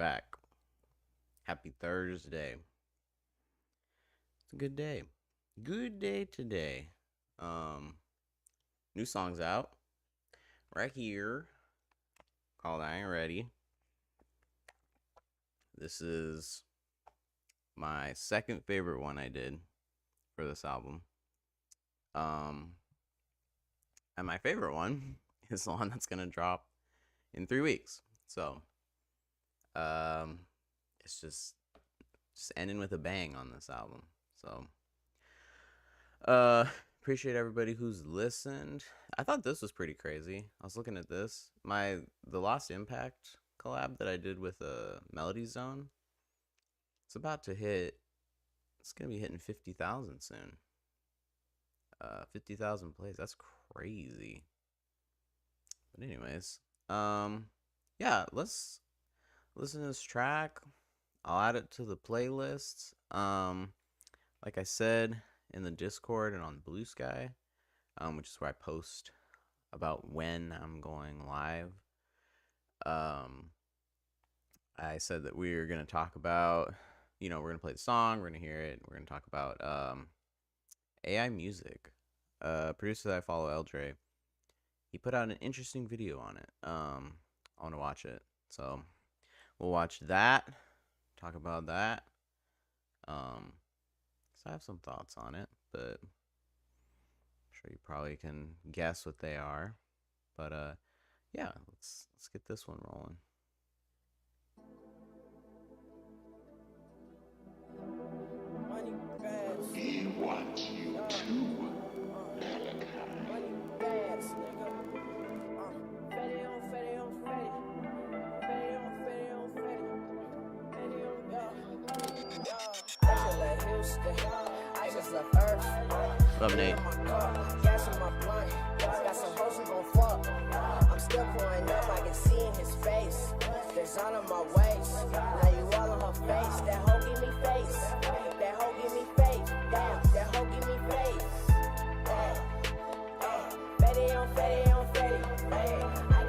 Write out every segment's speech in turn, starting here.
back. Happy Thursday. It's a good day. Good day today. New song's out. Right here. Called I Ain't Ready. This is my second favorite one I did for this album. And my favorite one is the one that's gonna drop in 3 weeks. So it's just ending with a bang on this album. So appreciate everybody who's listened. I thought this was pretty crazy. I was looking at this. The Lost Impact collab that I did with Melody Zone. It's about to hit. It's gonna be hitting 50,000 soon. 50,000 plays. That's crazy. But anyways, yeah, let's listen to this track. I'll add it to the playlist. Like I said in the Discord and on Blue Sky, which is where I post about when I'm going live. I said that we're gonna talk about, we're gonna play the song, we're gonna hear it, we're gonna talk about AI music. Producer that I follow, Eldre, he put out an interesting video on it. I want to watch it, so we'll watch that, talk about that. So I have some thoughts on it, but I'm sure you probably can guess what they are. But yeah, let's get this one rolling. He wants you too. I just left Earth. Love Nate. Gas in my blunt. Got some hoes who gon' fuck. I'm still pouring up. I can see in his face. There's on my waist. Now you all on her face. That hoe give me face. That hoe give me faith. Damn, that hoe give me faith. Fetty on Fetty on Fetty. I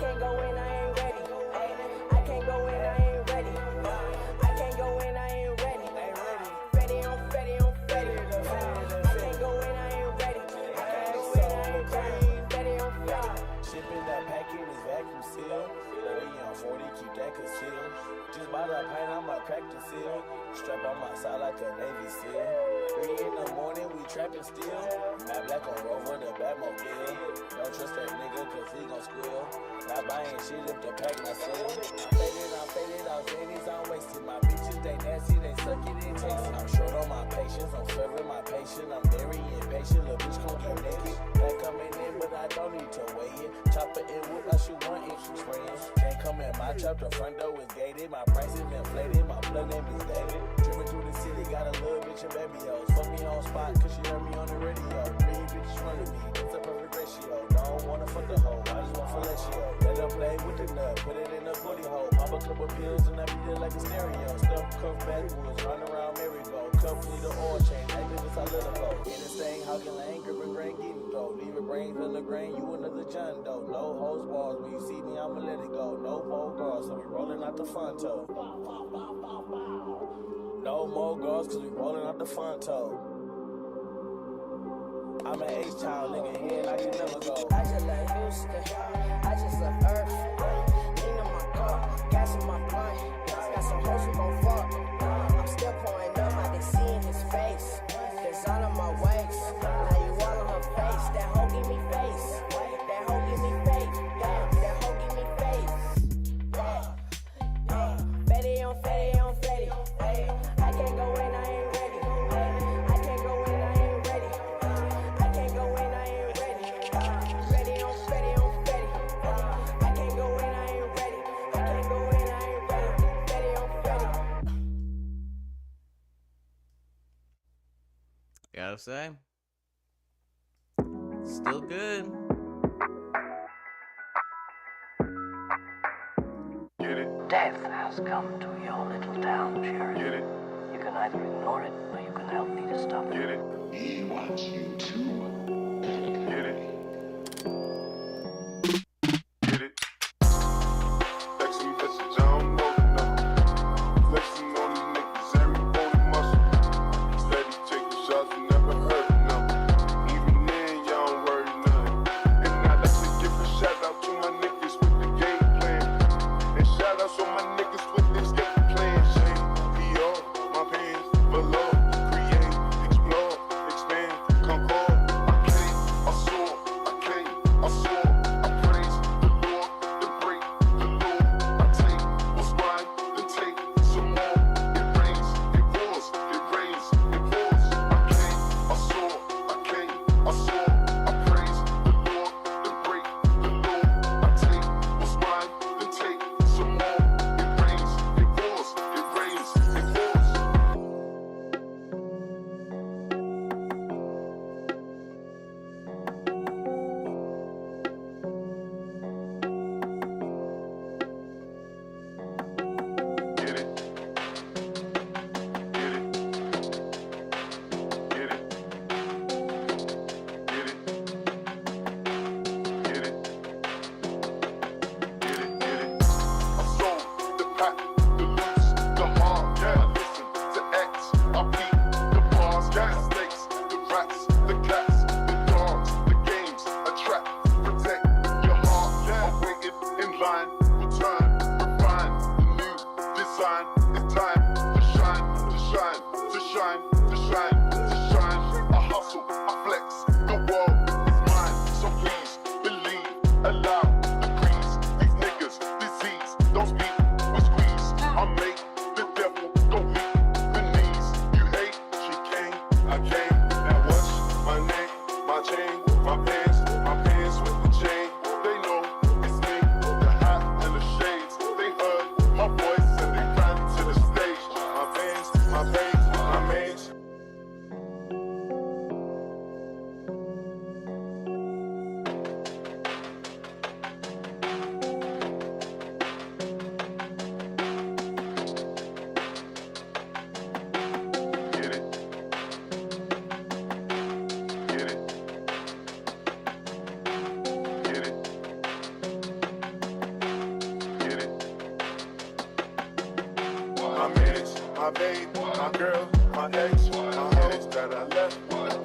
can't go in, I ain't ready. I can't go in, I ain't ready. I can't go in, I ain't ready. Fetty on Fetty on Fetty. I can't go in, I ain't ready. I can't go in, I ain't ready. Fetty on Fetty. Shipping that packet is vacuum sealed. Boy, on 40, keep that concealed. Just bought a pint, I'ma crack the seal. Strap on my side like a Navy SEAL. 3 in the morning, we trapping still. Matt Black on Rover, the Batmobile. Don't trust that nigga, cause he gon' squeal. Not buying shit if the pack not seal. I'm faded, I'm Zanies, I'm wasted. My bitches, they nasty, they suck it and taste it. I'm short on my patience, I'm serving my patient. I'm very impatient, little bitch gon' get naked. That coming in, but I don't need to weigh it. Chopper in wood, I shoot 1 inch from spraying. Can't come in my trap, the front door is gated. My price is inflated, my plug name is David. Driven through the city, got a little bitch and baby hoes. Fuck me on spot, cause she heard me on the radio. 3 bitches running me, it's a perfect ratio. Don't wanna fuck the hoe, I just want fellatio. Let her play with the nut, put it in a booty hole. Pop a couple pills and I beat it like a stereo. Stuff cuff backwoods, run around merry-go. Cuff need an oil change, like this I let her go. In this thing, hogging lane, grip a grain, getting dough. Leave a brain, fill a grain, you another John Doe. No hose balls, when you see me, I'ma let it go. No more girls, so we rolling out the front toe. No more girls, cause we rolling out the front toe. I'm an H-Town nigga, here I can never go. I just left Houston. I just left Earth. Lean in my car. Gas in my blunt. Got some hoes who gon' fuck. I'm still pouring up. I can see in his face. There's on my waist. Now you all on her face. That hoe give me face. That hoe give me faith. Damn, that hoe give me faith. Fetty on Fetty on Fetty. I can't go in, I ain't ready. I can't go in, I ain't ready. I can't go in, I ain't ready. Fetty on Fetty on Fetty. I can't go in, I ain't ready. I can't go in, I ain't ready. Fetty on Fetty. Gotta say, still good. Get it, Death has come to your little town, Sheriff. get it, You can either ignore it or you can help me to stop it. get it, He wants you too. get it. Get it. Next week, that's a jump, no. I came, and what's my name? My chain, my pants with the chain. They know it's me, the hat and the shades. They heard my voice and they ran to the stage. My veins, my mains. Get it? Get it? Get it? Get it? My mans, my babe, my girl, my ex, my hoes that I left.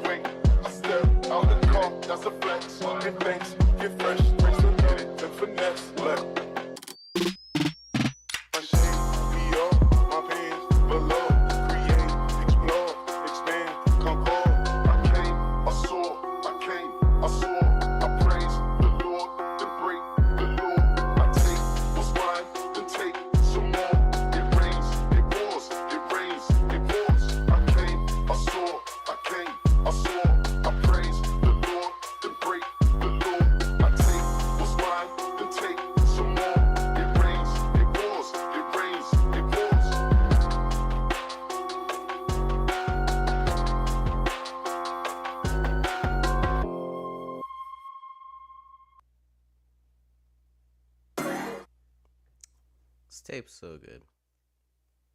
Wait, I step out the car, that's a flex. Get thanks, get fresh, bring some money, and finesse. Look. My shade be up, my pants below. Create, explore, expand, concord. I came, I saw, I praise the Lord, then break the law. I take what's mine, then take some more. It rains, it pours, it rains, it pours. I came, I saw, I praise the Lord, then break the law. I take what's mine, then take some more. It rains, it pours, it rains, it pours. This tape's so good.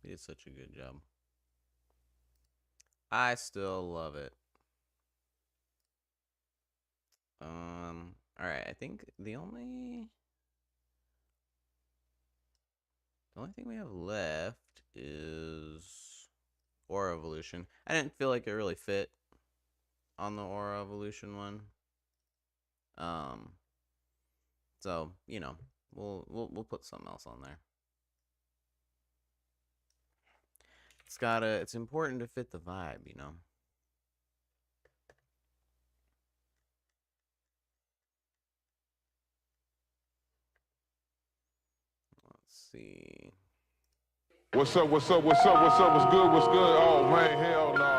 He did such a good job. I still love it. Alright, I think the only thing we have left is Aura Evolution. I didn't feel like it really fit on the Aura Evolution one. So, you know, we'll put something else on there. It's important to fit the vibe, you know. Let's see. What's up? What's good? What's good? Oh man, hell no.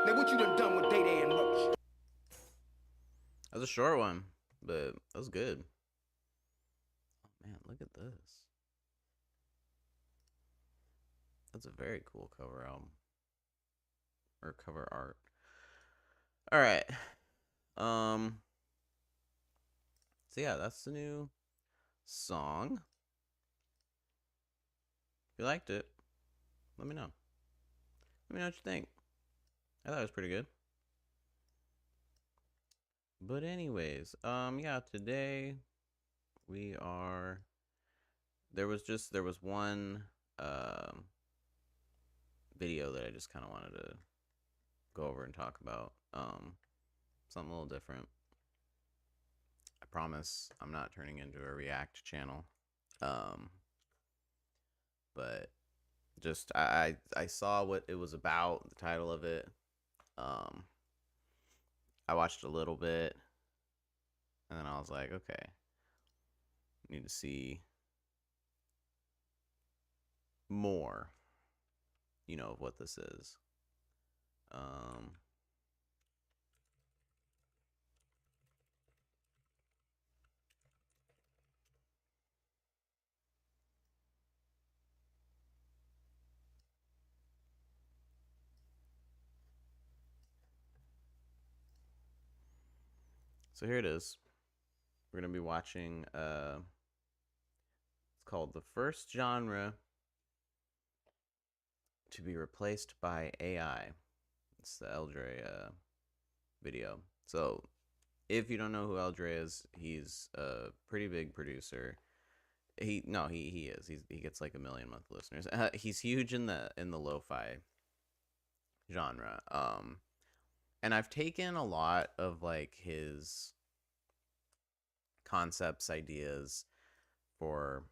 Now what you done with Data and Roach? That was a short one, but that was good. Oh man, look at this. That's a very cool cover album. Or cover art. Alright. So yeah, that's the new song. If you liked it, let me know. Let me know what you think. I thought it was pretty good. But anyways, yeah, today there was one video that I just kind of wanted to go over and talk about. Something a little different. I promise I'm not turning into a React channel. But just I saw what it was about, the title of it. I watched a little bit, And then I was like, okay, need to see more, of what this is. So here it is. We're gonna be watching. It's called The First Genre to Be Replaced by AI. It's the Eldre video. So if you don't know who Eldre is, he's a pretty big producer. He is. He gets like 1 million monthly listeners. He's huge in the lo-fi genre. And I've taken a lot of like his concepts, ideas for,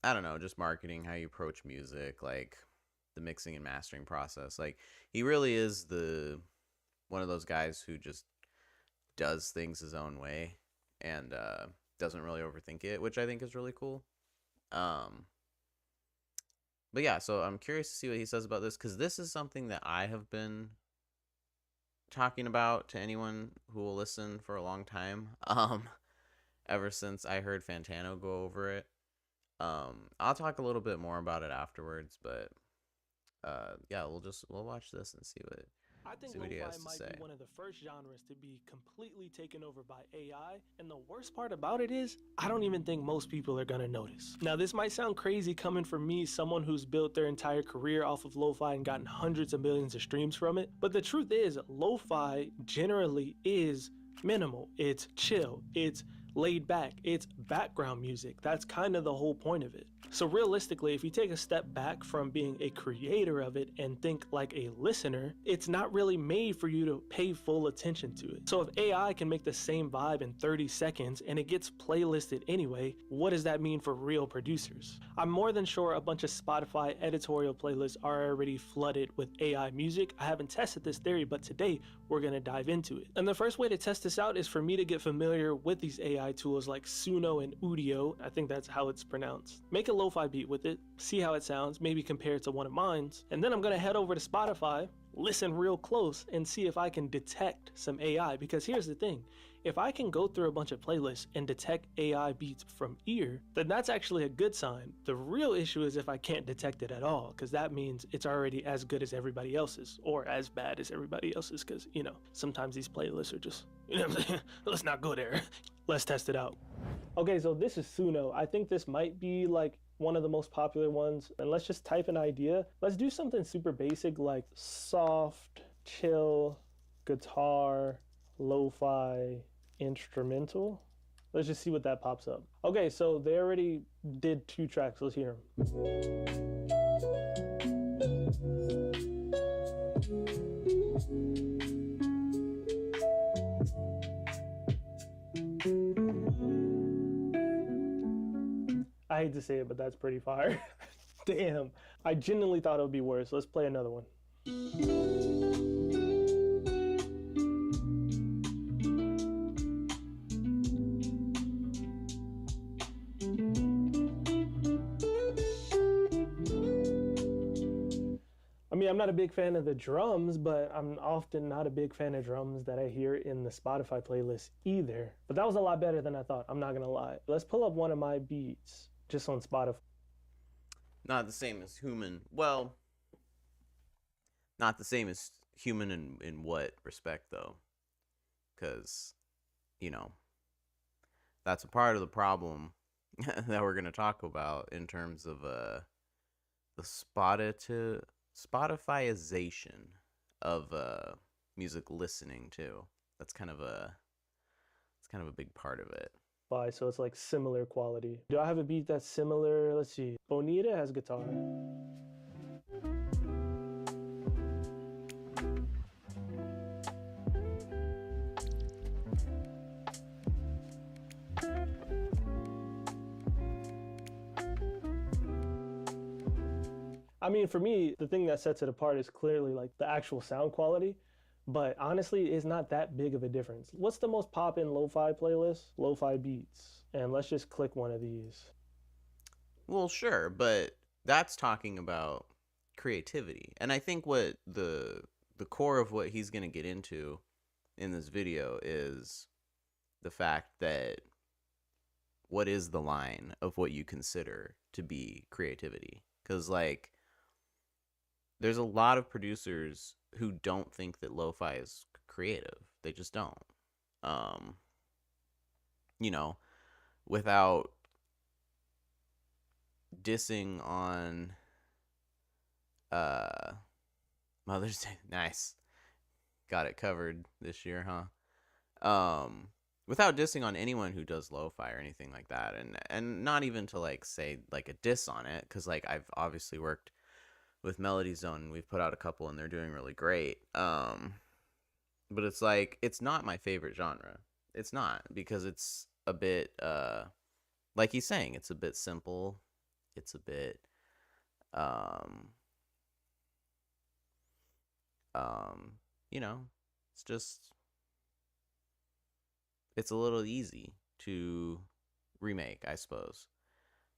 I don't know, just marketing, how you approach music, like the mixing and mastering process. Like he really is one of those guys who just does things his own way and doesn't really overthink it, which I think is really cool. But yeah, so I'm curious to see what he says about this, because this is something that I have been talking about to anyone who will listen for a long time. Ever since I heard Fantano go over it. I'll talk a little bit more about it afterwards, but yeah, we'll watch this and see what I think he lo-fi has to might say. be one of the first genres to be completely taken over by AI, and the worst part about it is, I don't even think most people are gonna notice. Now, this might sound crazy coming from me, someone who's built their entire career off of lo-fi and gotten hundreds of millions of streams from it, but the truth is, lo-fi generally is minimal. It's chill, it's laid back, it's background music. That's kind of the whole point of it. So realistically, if you take a step back from being a creator of it and think like a listener, it's not really made for you to pay full attention to it. So if AI can make the same vibe in 30 seconds and it gets playlisted anyway, what does that mean for real producers? I'm more than sure a bunch of Spotify editorial playlists are already flooded with AI music. I haven't tested this theory, but today we're gonna dive into it. And the first way to test this out is for me to get familiar with these AI tools like Suno and Udio. I think that's how it's pronounced. Make a lo-fi beat with it, see how it sounds, maybe compare it to one of mine's, and then I'm gonna head over to Spotify, listen real close, and see if I can detect some AI. Because here's the thing, if I can go through a bunch of playlists and detect AI beats from ear, then that's actually a good sign. The real issue is if I can't detect it at all, because that means it's already as good as everybody else's, or as bad as everybody else's, because, sometimes these playlists are just, what I'm saying? Let's not go there. Let's test it out. Okay, so this is Suno. I think this might be like one of the most popular ones. And let's just type an idea. Let's do something super basic like soft, chill, guitar, lo-fi, instrumental. Let's just see what that pops up. Okay, so they already did 2 tracks. Let's hear them. I hate to say it, but that's pretty fire. Damn, I genuinely thought it would be worse. Let's play another one. I mean, I'm not a big fan of the drums, but I'm often not a big fan of drums that I hear in the Spotify playlist either. But that was a lot better than I thought, I'm not gonna lie. Let's pull up one of my beats just on Spotify. Not the same as human. Well, not the same as human in what respect, though? Because, that's a part of the problem that we're going to talk about in terms of the Spotifyization of music listening too. That's kind of a big part of it. So it's like similar quality. Do I have a beat that's similar? Let's see. Bonita has guitar. I mean, for me, the thing that sets it apart is clearly like the actual sound quality. But honestly, it's not that big of a difference. What's the most poppin' lo-fi playlist? Lo-fi beats. And let's just click one of these. Well, sure, but that's talking about creativity. And I think what the core of what he's going to get into in this video is the fact that what is the line of what you consider to be creativity? Cuz like there's a lot of producers who don't think that lo-fi is creative. They just don't. You know, without dissing on Mother's Day. Nice. Got it covered this year, huh? Without dissing on anyone who does lo-fi or anything like that, and not even to like say like a diss on it, because like I've obviously worked with Melody Zone and we've put out a couple and they're doing really great. But it's like it's not my favorite genre. It's not, because it's a bit like he's saying, it's a bit simple. It's a bit you know, it's just it's a little easy to remake, I suppose.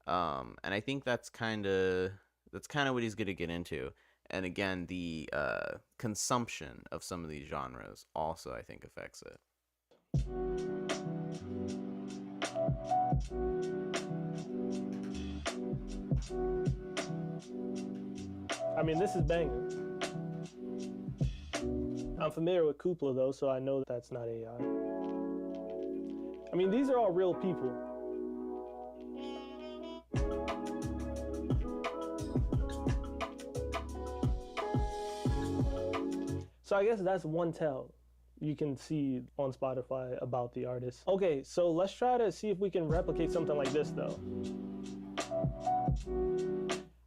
And I think that's kind of what he's going to get into. And again, the consumption of some of these genres also, I think, affects it. I mean, this is banging. I'm familiar with Kupla though, so I know that's not AI. I mean, these are all real people. So I guess that's one tell you can see on Spotify about the artist. Okay, so let's try to see if we can replicate something like this though.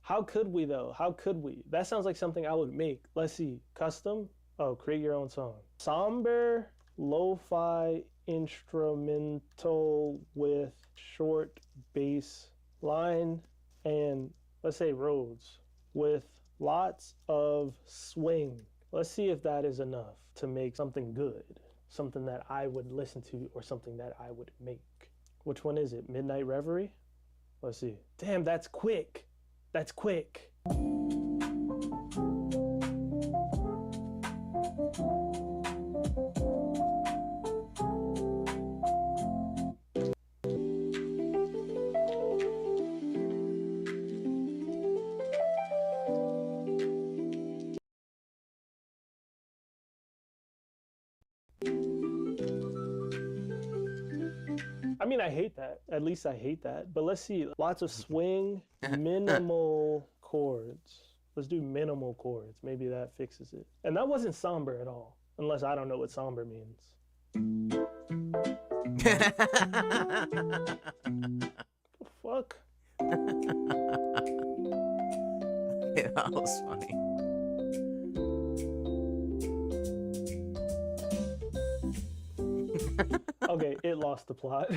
How could we though? How could we? That sounds like something I would make. Let's see. Custom? Oh, create your own song. Somber lo-fi instrumental with short bass line and let's say Rhodes with lots of swing. Let's see if that is enough to make something good, something that I would listen to or something that I would make. Which one is it? Midnight Reverie? Let's see. Damn, that's quick. That's quick. I mean, I hate that. At least I hate that. But let's see. Lots of swing, minimal chords. Let's do minimal chords. Maybe that fixes it. And that wasn't somber at all, unless I don't know what somber means. The fuck? Yeah, that was funny. Okay, it lost the plot.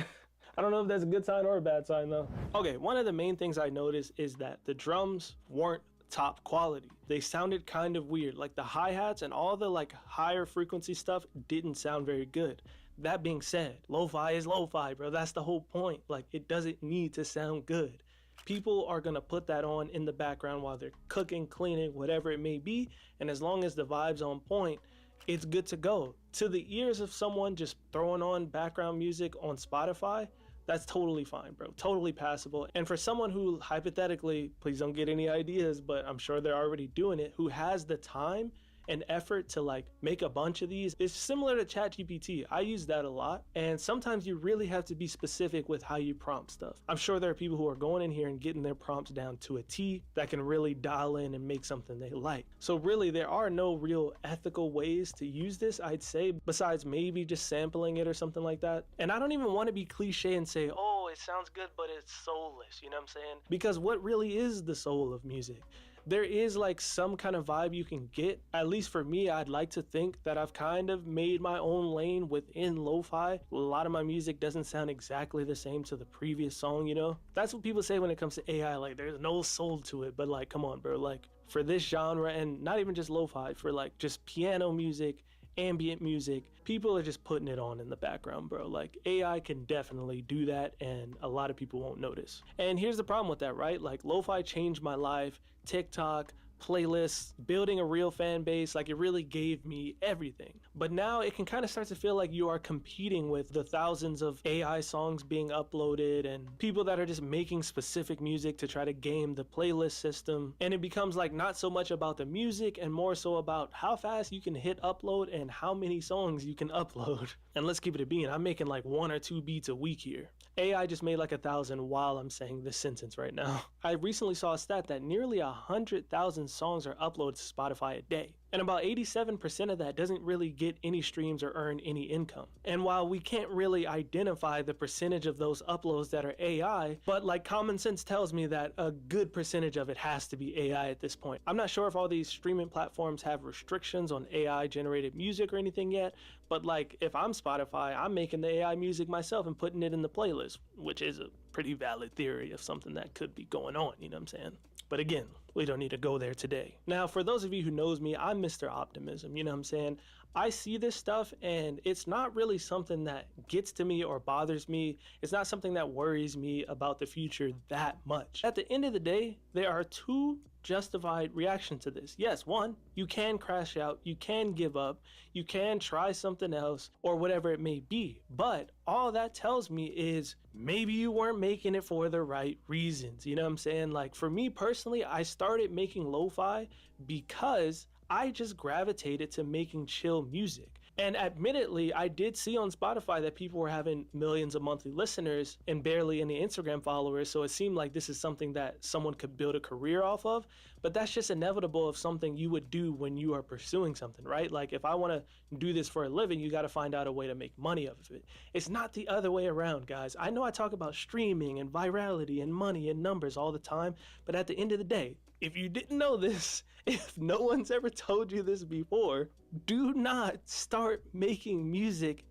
I don't know if that's a good sign or a bad sign though. Okay, one of the main things I noticed is that the drums weren't top quality. They sounded kind of weird. Like the hi-hats and all the like higher frequency stuff didn't sound very good. That being said, lo-fi is lo-fi, bro. That's the whole point. Like it doesn't need to sound good. People are gonna put that on in the background while they're cooking, cleaning, whatever it may be. And as long as the vibe's on point, it's good to go. To the ears of someone just throwing on background music on Spotify, that's totally fine, bro. Totally passable. And for someone who hypothetically, please don't get any ideas, but I'm sure they're already doing it, who has the time and effort to like make a bunch of these, it's similar to ChatGPT. I use that a lot. And sometimes you really have to be specific with how you prompt stuff. I'm sure there are people who are going in here and getting their prompts down to a T that can really dial in and make something they like. So really there are no real ethical ways to use this, I'd say, besides maybe just sampling it or something like that. And I don't even want to be cliche and say, oh, it sounds good, but it's soulless, you know what I'm saying? Because what really is the soul of music? There is like some kind of vibe you can get. At least for me, I'd like to think that I've kind of made my own lane within lo-fi. A lot of my music doesn't sound exactly the same to the previous song, you know? That's what people say when it comes to AI, like there's no soul to it, but like, come on, bro, like for this genre and not even just lo-fi, for like just piano music ambient music, people are just putting it on in the background, bro. Like AI can definitely do that and a lot of people won't notice. And here's the problem with that, right? Like lo-fi changed my life, TikTok, playlists, building a real fan base, like it really gave me everything. But now it can kind of start to feel like you are competing with the thousands of AI songs being uploaded and people that are just making specific music to try to game the playlist system. And it becomes like not so much about the music and more so about how fast you can hit upload and how many songs you can upload. And let's keep it a bean, I'm making like 1 or 2 beats a week here. AI just made like 1,000 while I'm saying this sentence right now. I recently saw a stat that nearly 100,000 songs are uploaded to Spotify a day. And about 87% of that doesn't really get any streams or earn any income. And while we can't really identify the percentage of those uploads that are AI, but like common sense tells me that a good percentage of it has to be AI at this point. I'm not sure if all these streaming platforms have restrictions on AI generated music or anything yet, but like if I'm Spotify, I'm making the AI music myself and putting it in the playlist, which is a pretty valid theory of something that could be going on, you know what I'm saying? But again, we don't need to go there today. Now, for those of you who knows me, I'm Mr. Optimism, you know what I'm saying? I see this stuff and it's not really something that gets to me or bothers me. It's not something that worries me about the future that much. At the end of the day, there are two justified reactions to this. Yes, one, you can crash out, you can give up, you can try something else or whatever it may be. But all that tells me is maybe you weren't making it for the right reasons. You know what I'm saying? Like for me personally, I started making lo-fi because I just gravitated to making chill music. And admittedly, I did see on Spotify that people were having millions of monthly listeners and barely any Instagram followers. So it seemed like this is something that someone could build a career off of. But that's just inevitable of something you would do when you are pursuing something, right? Like if I want to do this for a living, you got to find out a way to make money off of it. It's not the other way around, guys. I know I talk about streaming and virality and money and numbers all the time, but at the end of the day, if you didn't know this, if no one's ever told you this before, do not start making music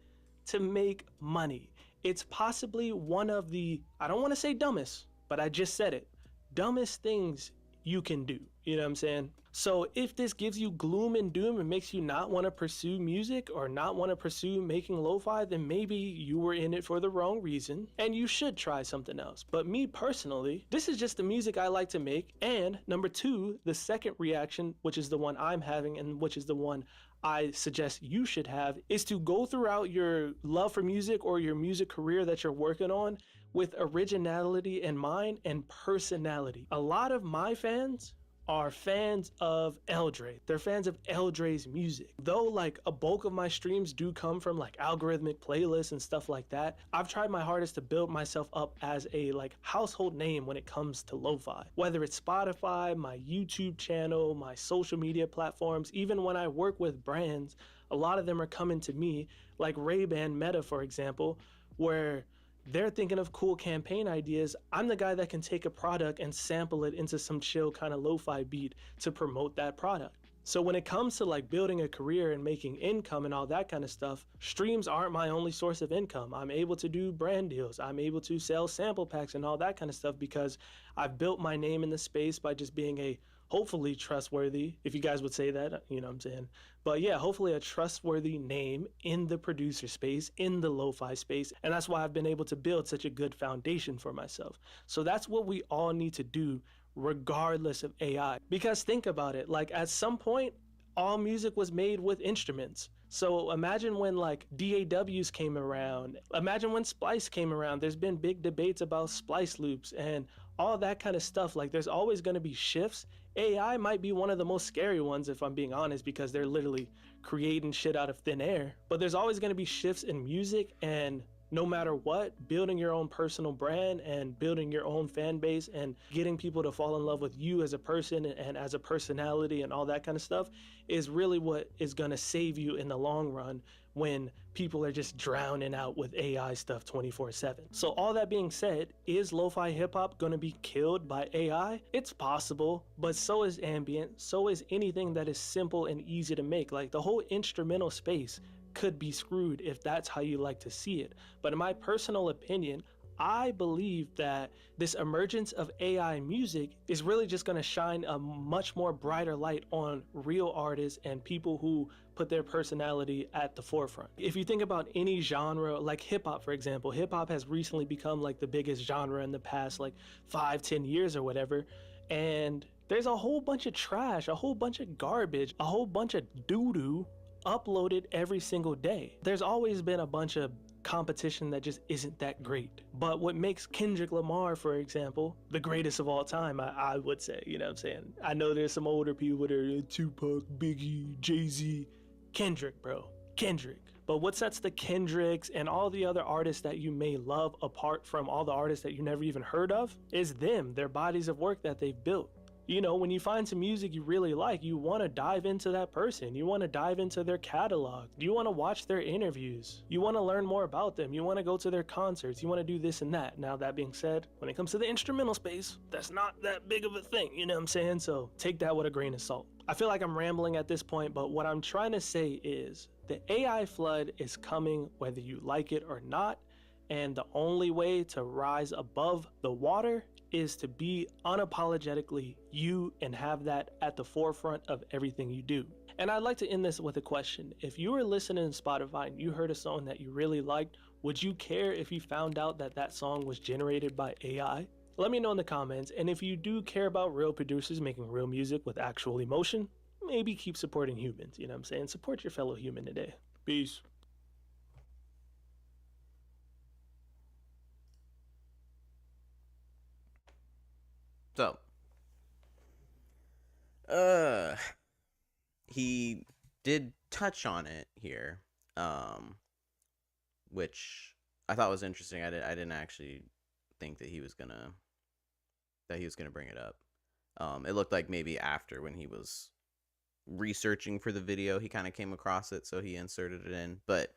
to make money. It's possibly one of the, I don't want to say dumbest, but I just said it, dumbest things you can do. You know what I'm saying? So if this gives you gloom and doom and makes you not want to pursue music or not want to pursue making lo-fi, then maybe you were in it for the wrong reason and you should try something else. But me personally, this is just the music I like to make. And number two, the second reaction, which is the one I'm having and which is the one I suggest you should have, is to go throughout your love for music or your music career that you're working on with originality in mind and personality. A lot of my fans are fans of Eldre. They're fans of Eldre's music. Though like a bulk of my streams do come from like algorithmic playlists and stuff like that, I've tried my hardest to build myself up as a like household name when it comes to lo-fi. Whether it's Spotify, my YouTube channel, my social media platforms, even when I work with brands, a lot of them are coming to me, like Ray-Ban Meta, for example, where they're thinking of cool campaign ideas. I'm the guy that can take a product and sample it into some chill kind of lo-fi beat to promote that product. So when it comes to like building a career and making income and all that kind of stuff, streams aren't my only source of income. I'm able to do brand deals. I'm able to sell sample packs and all that kind of stuff because I've built my name in the space by just being a hopefully trustworthy, if you guys would say that, you know what I'm saying? But yeah, hopefully a trustworthy name in the producer space, in the lo-fi space. And that's why I've been able to build such a good foundation for myself. So that's what we all need to do regardless of AI. Because think about it, like at some point, all music was made with instruments. So imagine when like DAWs came around, imagine when Splice came around. There's been big debates about splice loops and all that kind of stuff. Like there's always going to be shifts. AI might be one of the most scary ones if I'm being honest, because they're literally creating shit out of thin air. But there's always going to be shifts in music, and no matter what, building your own personal brand and building your own fan base and getting people to fall in love with you as a person and as a personality and all that kind of stuff is really what is going to save you in the long run when people are just drowning out with AI stuff 24/7. So all that being said, is lo-fi hip hop going to be killed by AI? It's possible, but so is ambient, so is anything that is simple and easy to make. Like the whole instrumental space could be screwed if that's how you like to see it. But in my personal opinion, I believe that this emergence of AI music is really just going to shine a much more brighter light on real artists and people who put their personality at the forefront. If you think about any genre, like hip hop, for example, hip hop has recently become like the biggest genre in the past like 5-10 years or whatever. And there's a whole bunch of trash, a whole bunch of garbage, a whole bunch of doo doo uploaded every single day. There's always been a bunch of competition that just isn't that great. But what makes Kendrick Lamar, for example, the greatest of all time, I would say, you know what I'm saying? I know there's some older people that are Tupac, Biggie, Jay-Z. Kendrick, bro. Kendrick. But what sets the Kendricks and all the other artists that you may love apart from all the artists that you never even heard of is them, their bodies of work that they've built. You know, when you find some music you really like, you want to dive into that person. You want to dive into their catalog. You want to watch their interviews. You want to learn more about them. You want to go to their concerts. You want to do this and that. Now, that being said, when it comes to the instrumental space, that's not that big of a thing. You know what I'm saying? So take that with a grain of salt. I feel like I'm rambling at this point, but what I'm trying to say is the AI flood is coming whether you like it or not. And the only way to rise above the water is to be unapologetically you and have that at the forefront of everything you do. And I'd like to end this with a question. If you were listening to Spotify and you heard a song that you really liked, would you care if you found out that that song was generated by AI? Let me know in the comments. And if you do care about real producers making real music with actual emotion, maybe keep supporting humans. You know what I'm saying? Support your fellow human today. Peace. So, he did touch on it here, which I thought was interesting. I didn't actually think that he was gonna bring it up. It looked like maybe after, when he was researching for the video, he kind of came across it, so he inserted it in. But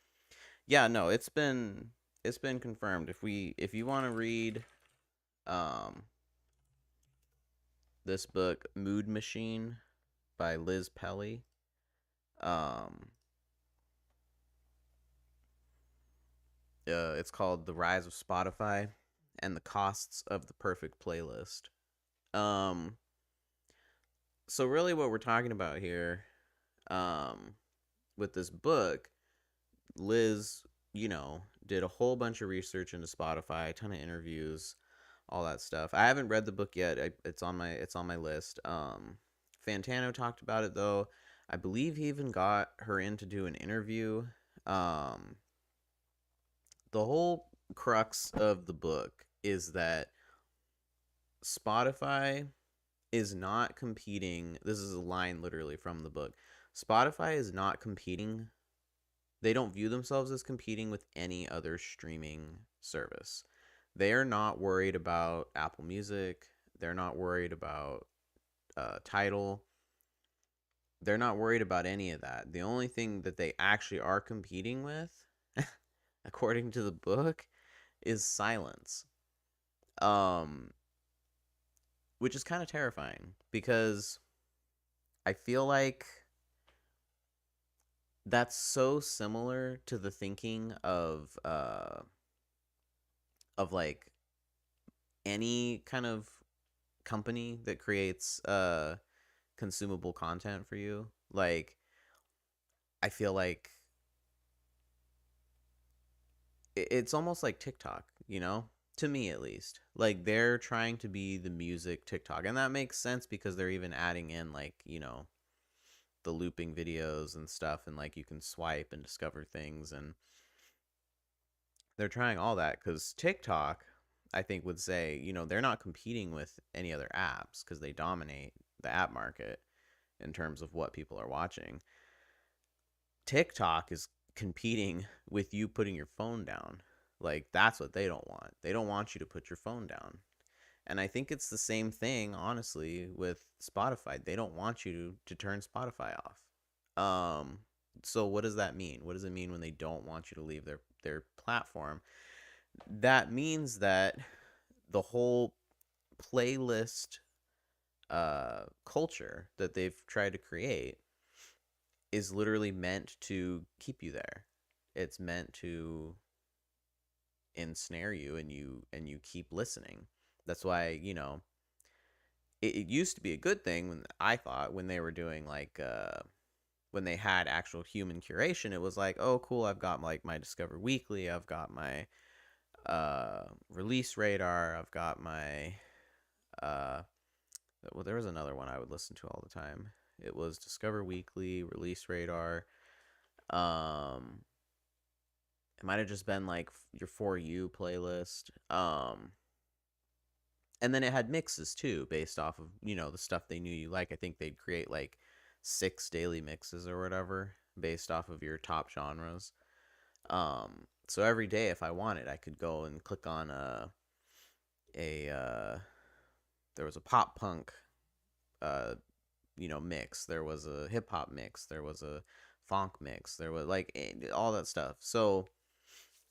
yeah, no, it's been confirmed. If you want to read this book, Mood Machine by Liz Pelly, it's called The Rise of Spotify and the Costs of the Perfect Playlist. So really what we're talking about here, with this book, Liz, did a whole bunch of research into Spotify, a ton of interviews, all that stuff. I haven't read the book yet. It's on my list. Fantano talked about it though. I believe he even got her in to do an interview. The whole crux of the book is that Spotify is not competing. This is a line literally from the book. Spotify is not competing. They don't view themselves as competing with any other streaming service. They are not worried about Apple Music. They're not worried about Tidal. They're not worried about any of that. The only thing that they actually are competing with, according to the book, is silence. Which is kind of terrifying, because I feel like that's so similar to the thinking of like any kind of company that creates consumable content for you. Like, I feel like it's almost like TikTok, to me at least. Like, they're trying to be the music TikTok, and that makes sense because they're even adding in, like, the looping videos and stuff, and like you can swipe and discover things, and they're trying all that because TikTok, I think, would say, they're not competing with any other apps because they dominate the app market in terms of what people are watching. TikTok is competing with you putting your phone down. Like, that's what they don't want. They don't want you to put your phone down. And I think it's the same thing, honestly, with Spotify. They don't want you to turn Spotify off. So what does that mean? What does it mean when they don't want you to leave their platform? That means that the whole playlist culture that they've tried to create is literally meant to keep you there. It's meant to ensnare you, and you keep listening. That's why, it used to be a good thing, when I thought, when they were doing like when they had actual human curation. It was like, oh cool, I've got like my Discover Weekly, I've got my Release Radar, I've got my well, there was another one I would listen to all the time. It was Discover Weekly, Release Radar. It might have just been like your For You playlist. And then it had mixes too, based off of, the stuff they knew you like. I think they'd create like 6 daily mixes or whatever based off of your top genres. So every day, if I wanted, I could go and click on there was a pop punk mix, there was a hip hop mix, there was a funk mix, there was like all that stuff. So,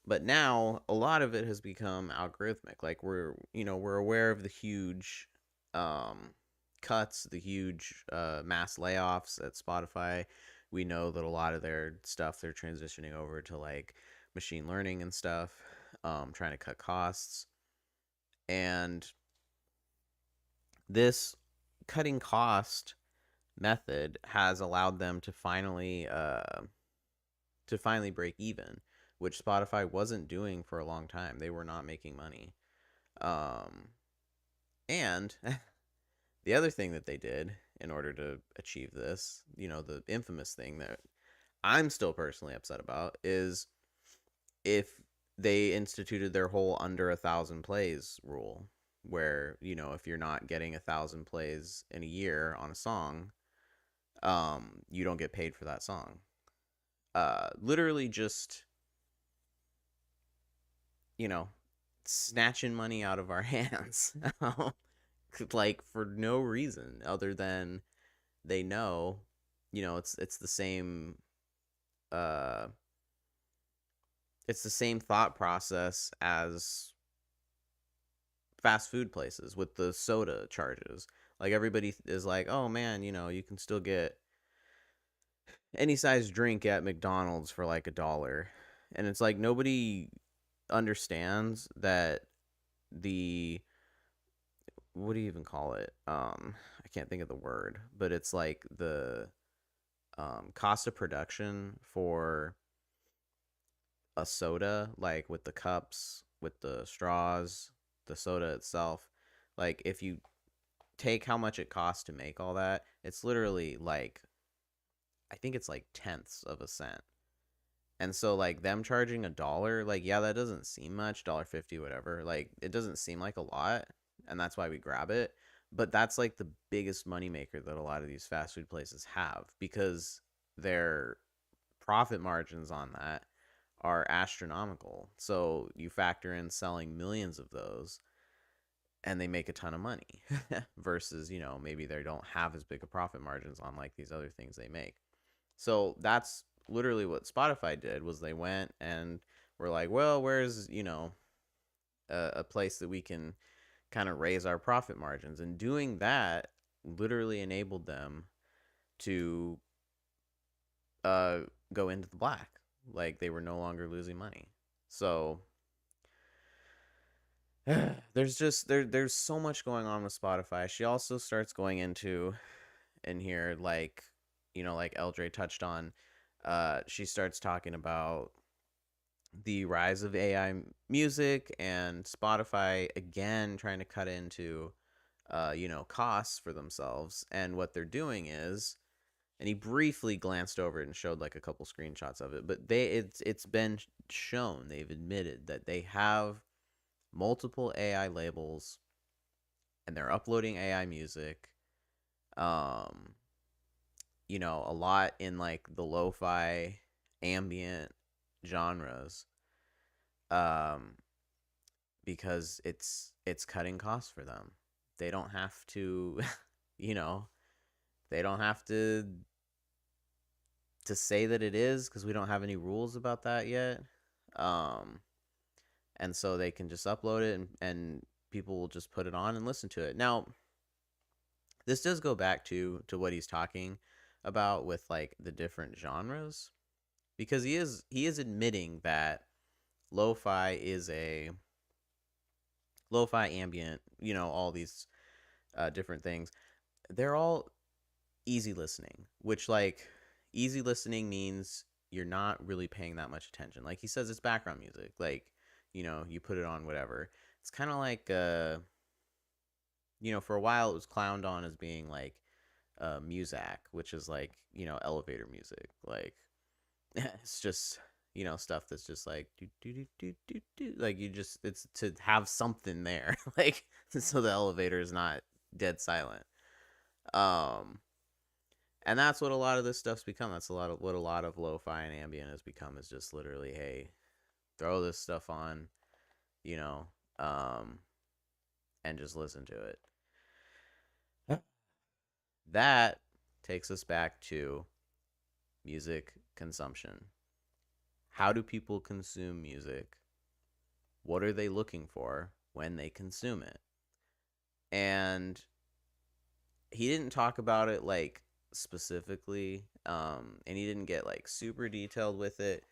but now a lot of it has become algorithmic. Like we're aware of the huge cuts, the huge mass layoffs at Spotify. We know that a lot of their stuff, they're transitioning over to like machine learning and stuff, trying to cut costs. And this cutting cost method has allowed them to finally break even, which Spotify wasn't doing for a long time. They were not making money. And the other thing that they did in order to achieve this, the infamous thing that I'm still personally upset about, is if they instituted their whole under 1,000 plays rule, where, if you're not getting 1,000 plays in a year on a song, you don't get paid for that song. Literally just, snatching money out of our hands. Like, for no reason other than they know, it's the same thought process as fast food places with the soda charges. Like, everybody is like, oh man, you can still get any size drink at McDonald's for like $1. And it's like, nobody understands that what do you even call it? I can't think of the word, but it's like the cost of production for a soda, like with the cups, with the straws, the soda itself. Like, if you take how much it costs to make all that, it's literally like, I think it's like tenths of a cent. And so, like, them charging $1, like, yeah, that doesn't seem much, $1.50, whatever. Like, it doesn't seem like a lot, and that's why we grab it. But that's like the biggest moneymaker that a lot of these fast food places have, because their profit margins on that are astronomical. So you factor in selling millions of those, and they make a ton of money versus, maybe they don't have as big a profit margins on like these other things they make. So that's literally what Spotify did, was they went and were like, well, where's, a place that we can kind of raise our profit margins? And doing that literally enabled them to go into the black. Like, they were no longer losing money. So there's so much going on with Spotify. She also starts going into in here, like, like Eldre touched on, she starts talking about the rise of AI music, and Spotify again trying to cut into costs for themselves. And what they're doing is, and he briefly glanced over it and showed like a couple screenshots of it, but it's been shown, they've admitted that they have multiple AI labels and they're uploading AI music, a lot in like the lo-fi ambient genres, because it's cutting costs for them. They don't have to they don't have to say that it is, because we don't have any rules about that yet. And so they can just upload it, and people will just put it on and listen to it. Now, this does go back to what he's talking about with like the different genres, because he is admitting that lo-fi is a lo-fi ambient, all these different things. They're all easy listening, which like easy listening means you're not really paying that much attention. Like he says, it's background music. Like, you put it on whatever. It's kind of like for a while it was clowned on as being like Muzak, which is like, elevator music. Like it's just, stuff that's just like do do do do do do. Like it's to have something there, like so the elevator is not dead silent. Um and that's what a lot of this stuff's become. That's what a lot of lo-fi and ambient has become, is just literally, hey, throw this stuff on, you know, um, and just listen to it. That takes us back to music consumption. How do people consume music? What are they looking for when they consume it? And he didn't talk about it like specifically, and he didn't get like super detailed with it,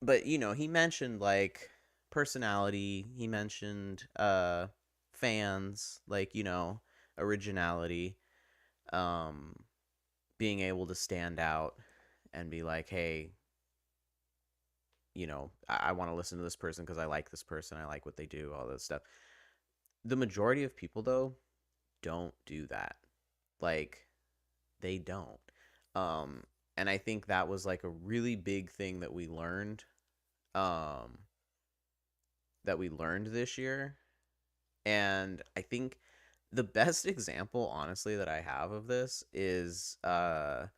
but he mentioned like personality, he mentioned fans, like originality, um being able to stand out and be like, hey, I want to listen to this person because I like this person, I like what they do, all this stuff. The majority of people though don't do that. Like, they don't. Um, and I think that was like a really big thing that we learned, um, this year. And I think the best example, honestly, that I have of this is, I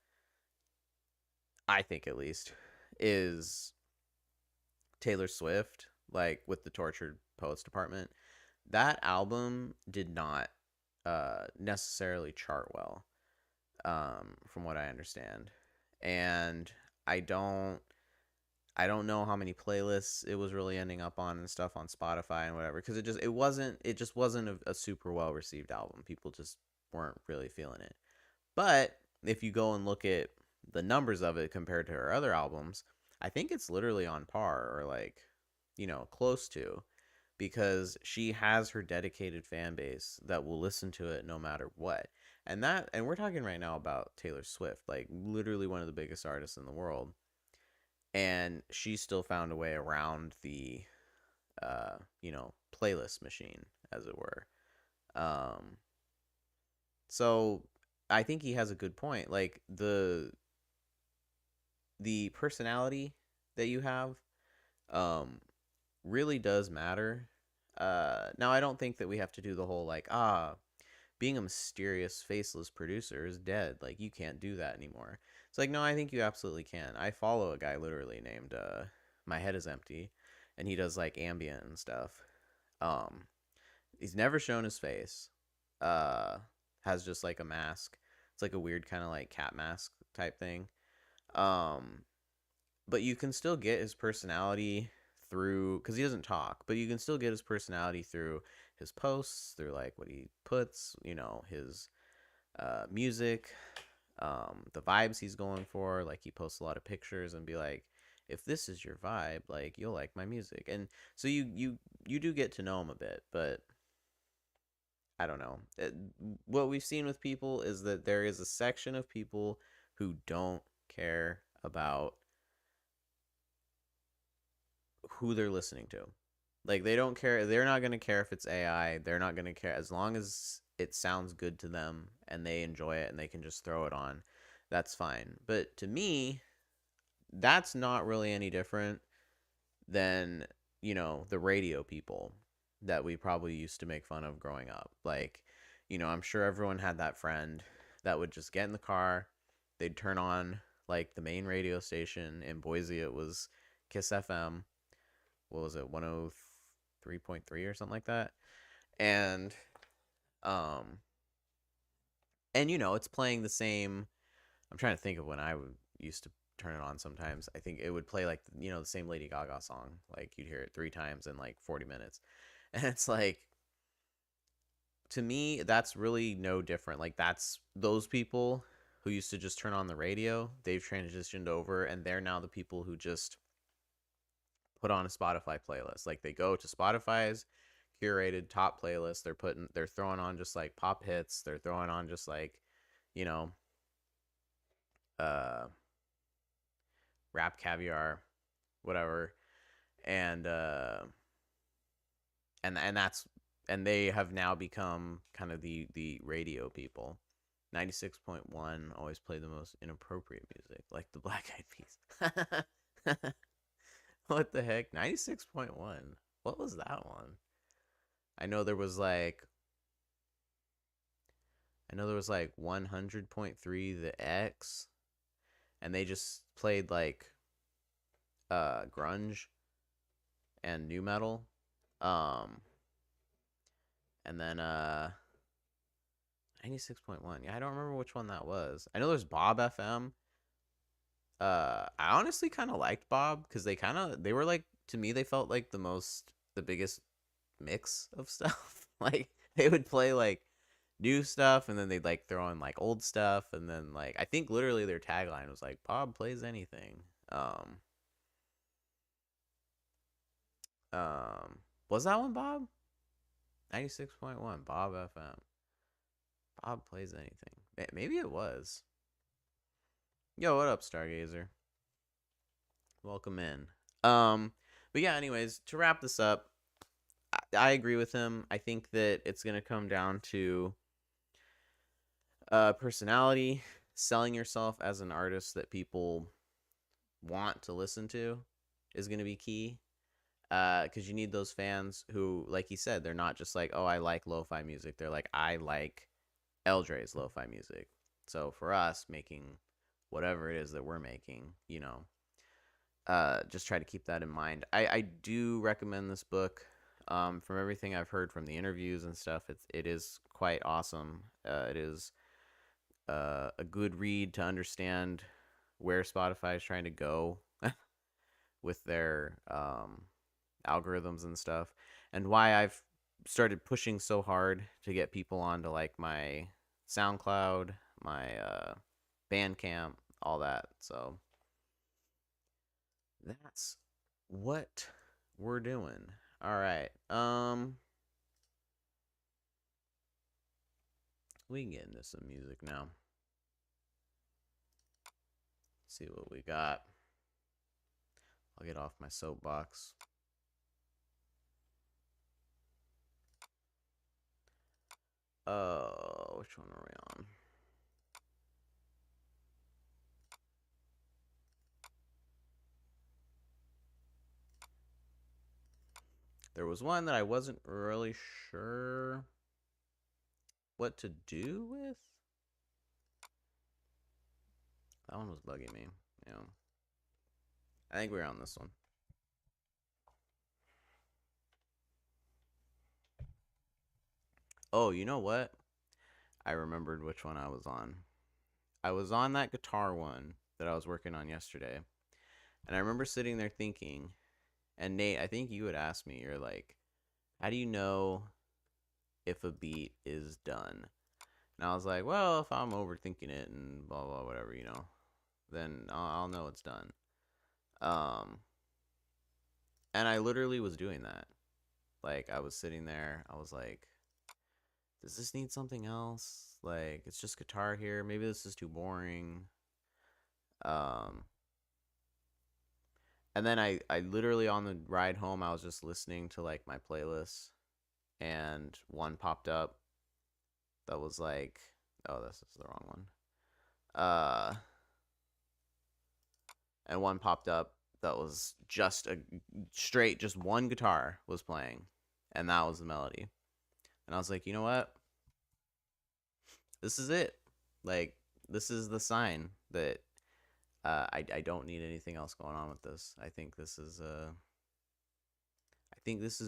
think at least, is Taylor Swift, like with the Tortured Poets Department. That album did not necessarily chart well, from what I understand. And I don't I don't know how many playlists it was really ending up on and stuff on Spotify and whatever, because it just wasn't a super well received album. People just weren't really feeling it. But if you go and look at the numbers of it compared to her other albums, I think it's literally on par, or like, close to, because she has her dedicated fan base that will listen to it no matter what. And we're talking right now about Taylor Swift, like literally one of the biggest artists in the world. And she still found a way around the playlist machine, as it were. Um so I think he has a good point. Like the personality that you have um really does matter. Now I don't think that we have to do the whole like, being a mysterious faceless producer is dead, like you can't do that anymore. It's like, no, I think you absolutely can. I follow a guy literally named My Head Is Empty, and he does like ambient and stuff. um he's never shown his face. Has just like a mask. It's like a weird kind of like cat mask type thing. um but you can still get his personality through, because he doesn't talk, but you can still get his personality through his posts, through like what he puts, his music, the vibes he's going for. Like he posts a lot of pictures and be like, if this is your vibe, like you'll like my music. And so you do get to know him a bit. But I don't know. What we've seen with people is that there is a section of people who don't care about who they're listening to. Like they don't care. They're not going to care if it's AI. They're not going to care as long as it sounds good to them and they enjoy it and they can just throw it on. That's fine. But to me, that's not really any different than, the radio people that we probably used to make fun of growing up. Like, I'm sure everyone had that friend that would just get in the car, they'd turn on like the main radio station. In Boise it was Kiss FM. What was it, 103.3 or something like that? And um it's playing the same. I'm trying to think of when used to turn it on. Sometimes I think it would play like, the same Lady Gaga song. Like you'd hear it 3 times in like 40 minutes. And it's like, to me, that's really no different. Like that's those people who used to just turn on the radio, they've transitioned over and they're now the people who just put on a Spotify playlist. Like they go to Spotify's curated top playlist. They're throwing on just like pop hits. They're throwing on just like, you know, uh, rap caviar, whatever, and that's and they have now become kind of the radio people. 96.1 always play the most inappropriate music, like the Black Eyed Peas. What the heck? 96.1. What was that one? I know there was like 100.3 the X, and they just played like grunge and new metal. And then 96.1. Yeah, I don't remember which one that was. I know there's Bob FM. I honestly kind of liked Bob because they were like, to me they felt like the biggest mix of stuff. Like they would play like new stuff and then they'd like throw in like old stuff, and then like I think literally their tagline was like Bob plays anything. Was that one Bob? 96.1 Bob FM. Bob plays anything. Maybe it was. Yo, what up, Stargazer? Welcome in. But yeah, anyways, to wrap this up, I agree with him. I think that it's gonna come down to personality, selling yourself as an artist that people want to listen to is gonna be key. Because you need those fans who, like he said, they're not just like, oh, I like lo-fi music. They're like, I like Eldre's lo-fi music. So for us, making whatever it is that we're making, you know, just try to keep that in mind. I do recommend this book. From everything I've heard from the interviews and stuff, it is quite awesome. It is a good read to understand where Spotify is trying to go with their algorithms and stuff, and why I've started pushing so hard to get people onto like my SoundCloud, my Bandcamp, all that. So that's what we're doing. All right. We can get into some music now. See what we got. I'll get off my soapbox. Which one are we on? There was one that I wasn't really sure what to do with. That one was bugging me. Yeah. I think we're on this one. Oh, you know what? I remembered which one I was on. I was on that guitar one that I was working on yesterday. And I remember sitting there thinking, and Nate, I think you had asked me, you're like, how do you know if a beat is done? And I was like, well, if I'm overthinking it and blah, blah, whatever, you know, then I'll know it's done. And I literally was doing that. Like, I was sitting there, I was like, does this need something else? Like, it's just guitar here. Maybe this is too boring. And then I literally on the ride home, I was just listening to like my playlists, and one popped up that was like, oh, this is the wrong one. And one popped up that was just a straight, just one guitar was playing, and that was the melody. And I was like, you know what? This is it. Like, this is the sign that I don't need anything else going on with this. I think this is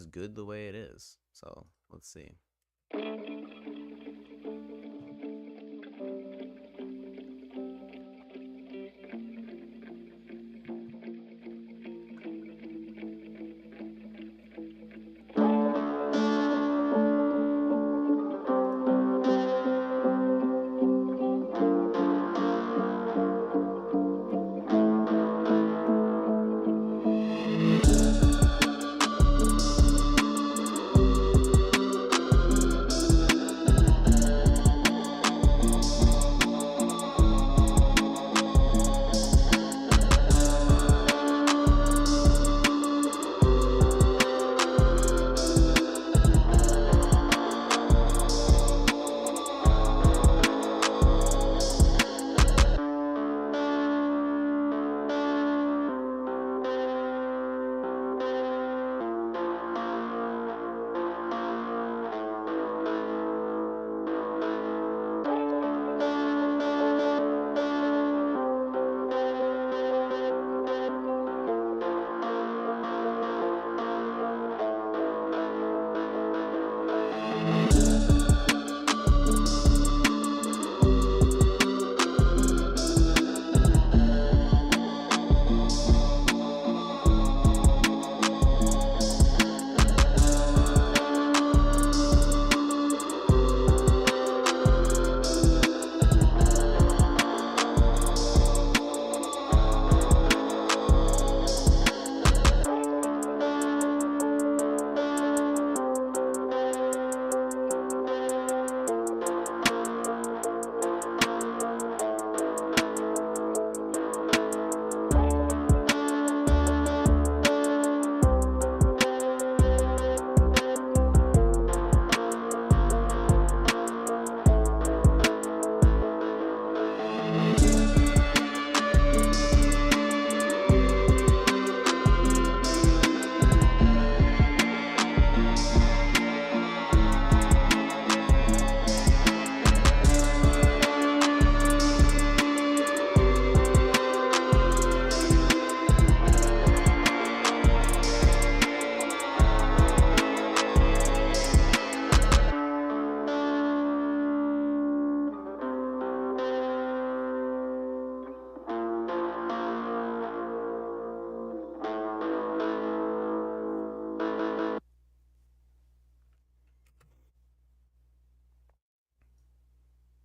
good the way it is. So let's see.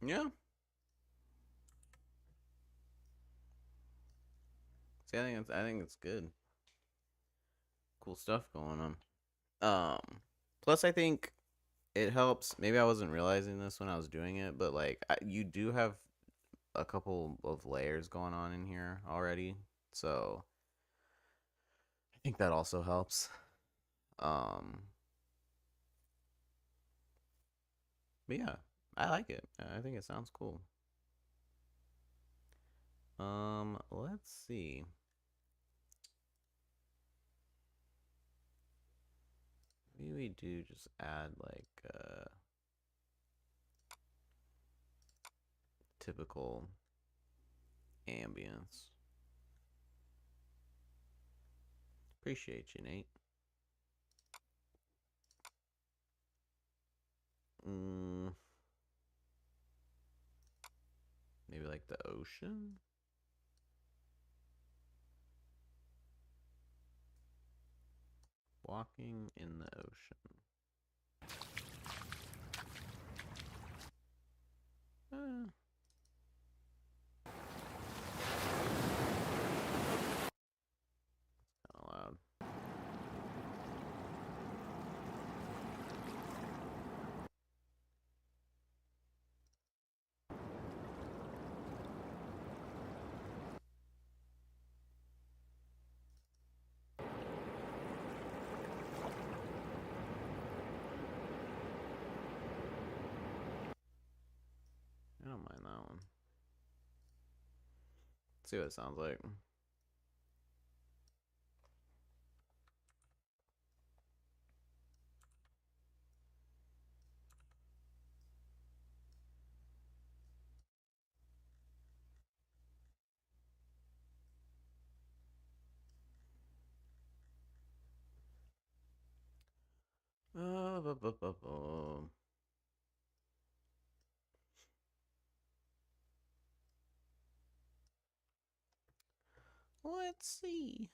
Yeah. See, I think it's good. Cool stuff going on. Plus I think it helps. Maybe I wasn't realizing this when I was doing it, but like you do have a couple of layers going on in here already, so I think that also helps. Um, but yeah, I like it. I think it sounds cool. Let's see. Maybe we do just add like typical ambience. Appreciate you, Nate. Mm, maybe like the ocean. Walking in the ocean. Kind of loud. I don't mind that one. Let's see what it sounds like. Bu- bu- bu- bu. Let's see.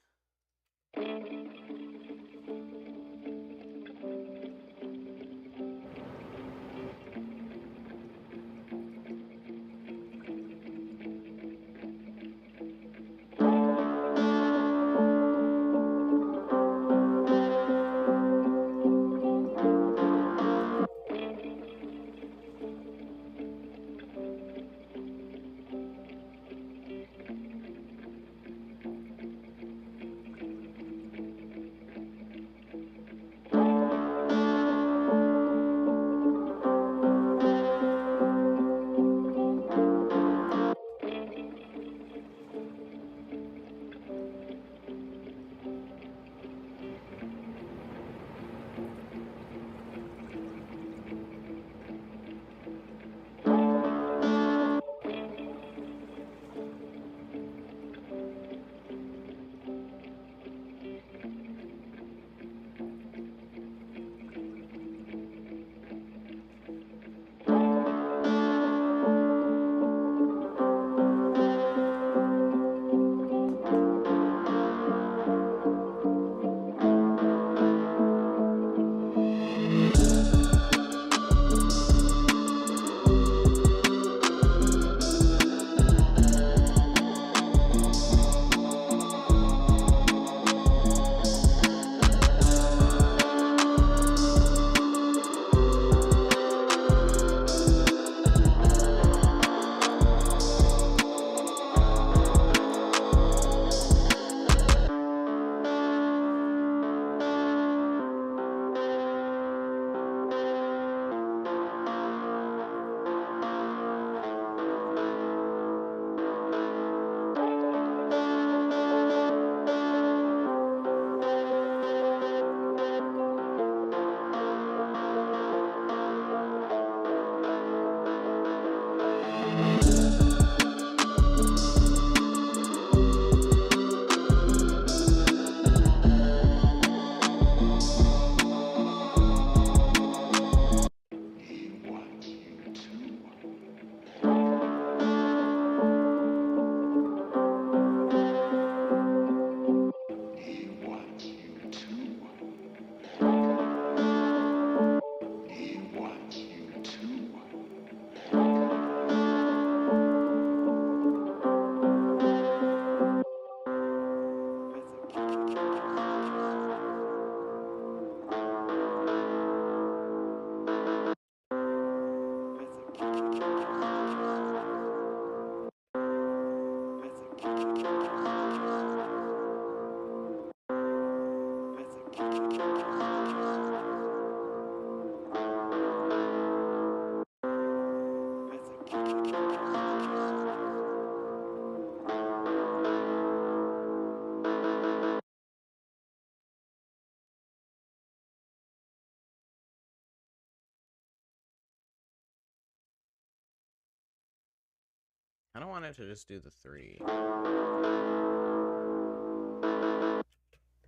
I don't want it to just do the 3.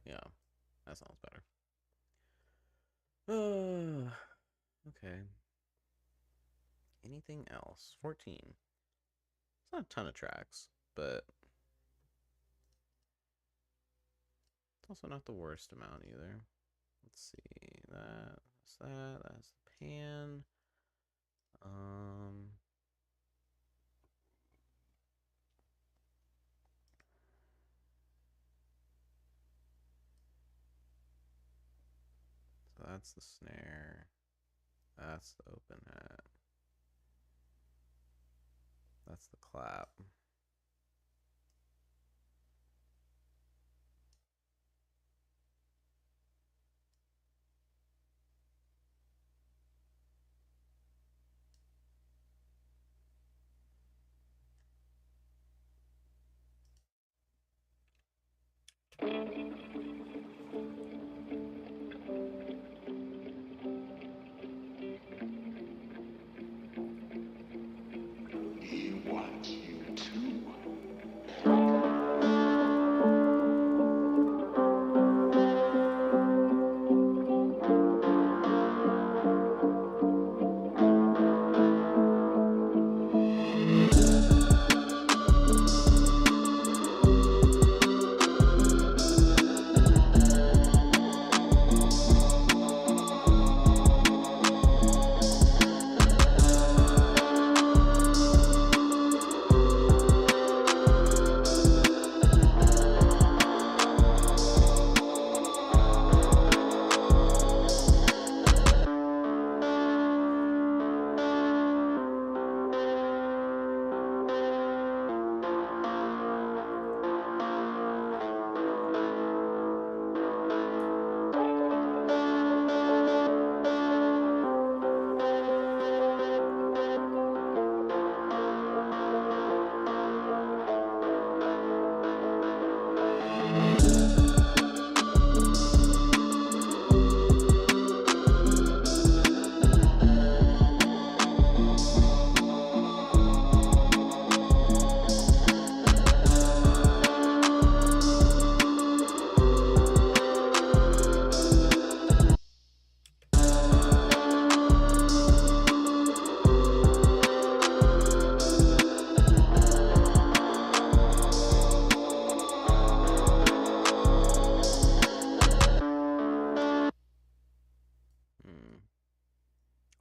Yeah, that sounds better. Okay. Anything else? 14. It's not a ton of tracks, but it's also not the worst amount either. Let's see. That's that. That's the pan. So that's the snare. That's the open hat. That's the clap. He wants you too.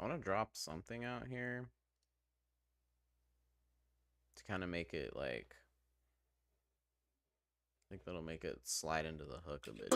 I want to drop something out here to kind of make it like, I think that'll make it slide into the hook a bit.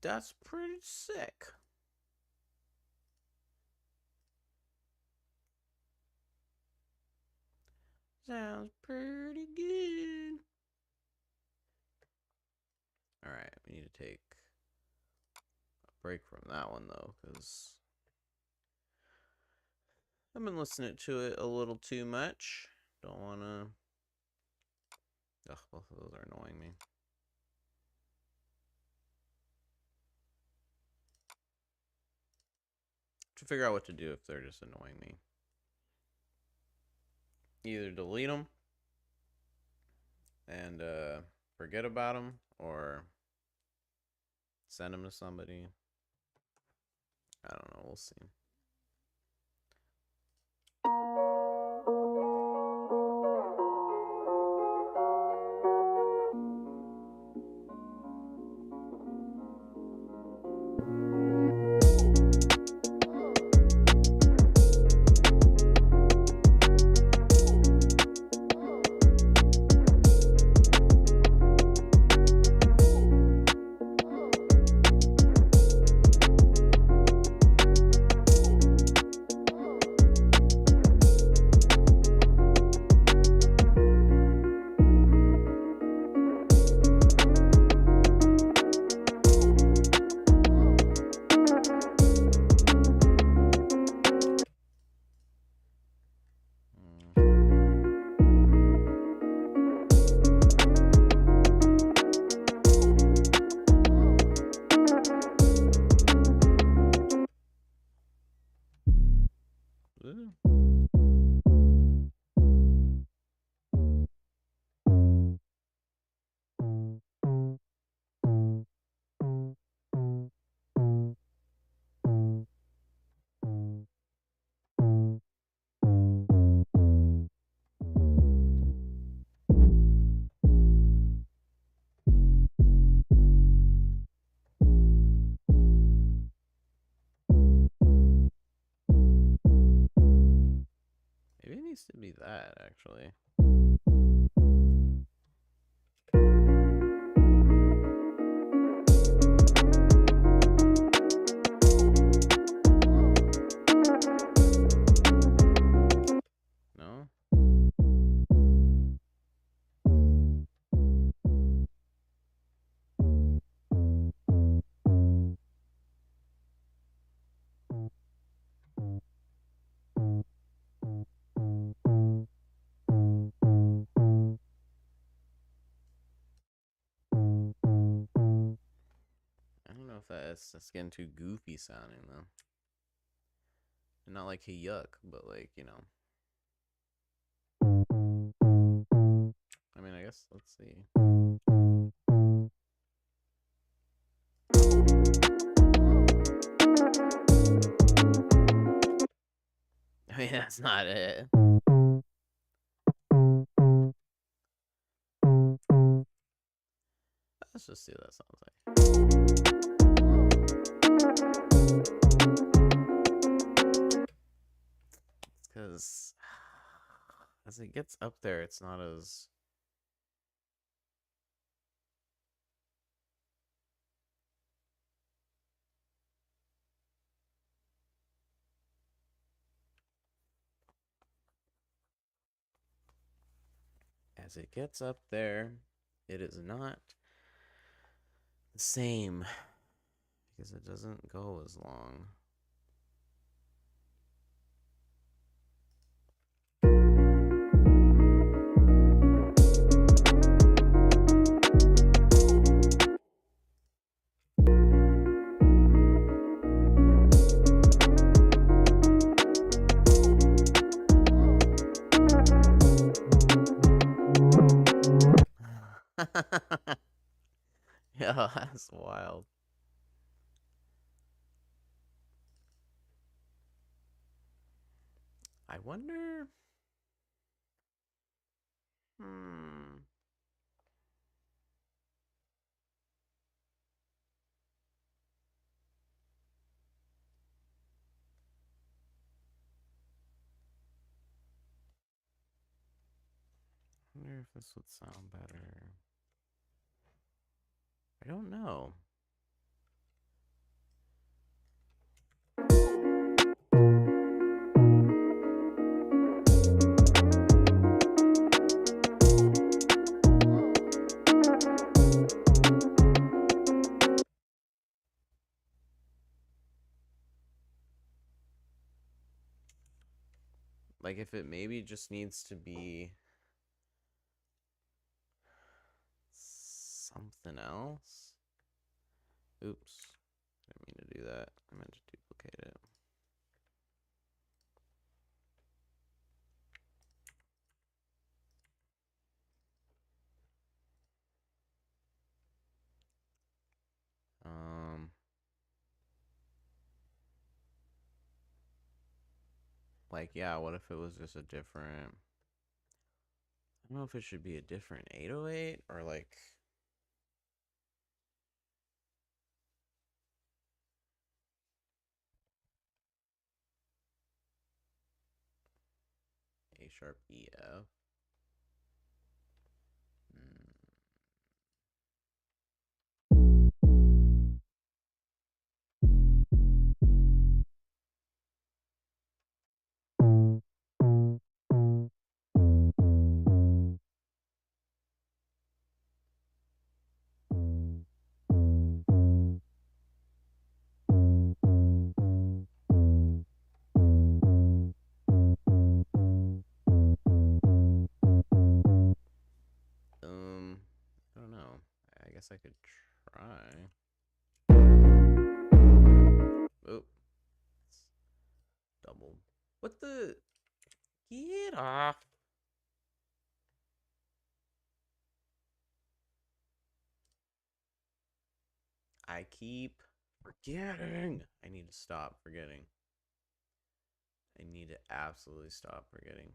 That's pretty sick. Sounds pretty good. Alright, we need to take a break from that one, though, because I've been listening to it a little too much. Don't want to... Ugh, both of those are annoying me. To figure out what to do if they're just annoying me. Either delete them and forget about them, or send them to somebody. I don't know. We'll see. Maybe it needs to be that, actually. No? I don't know if that's getting too goofy sounding, though. Not like he yuck, but like, you know. I mean, I guess, let's see. I mean, that's not it. Let's just see what that sounds like. Because as it gets up there, it's not as... As it gets up there, it is not the same, because it doesn't go as long. Yeah, that's wild. I wonder... I wonder if this would sound better. I don't know. Like, if it maybe just needs to be something else. Oops. Didn't mean to do that. I meant to duplicate it. Like, yeah, what if it was just a different... I don't know if it should be a different 808 or like... A sharp E F. I don't know. I guess I could try. Oh, double. What the? Get off. I keep forgetting. I need to stop forgetting. I need to absolutely stop forgetting.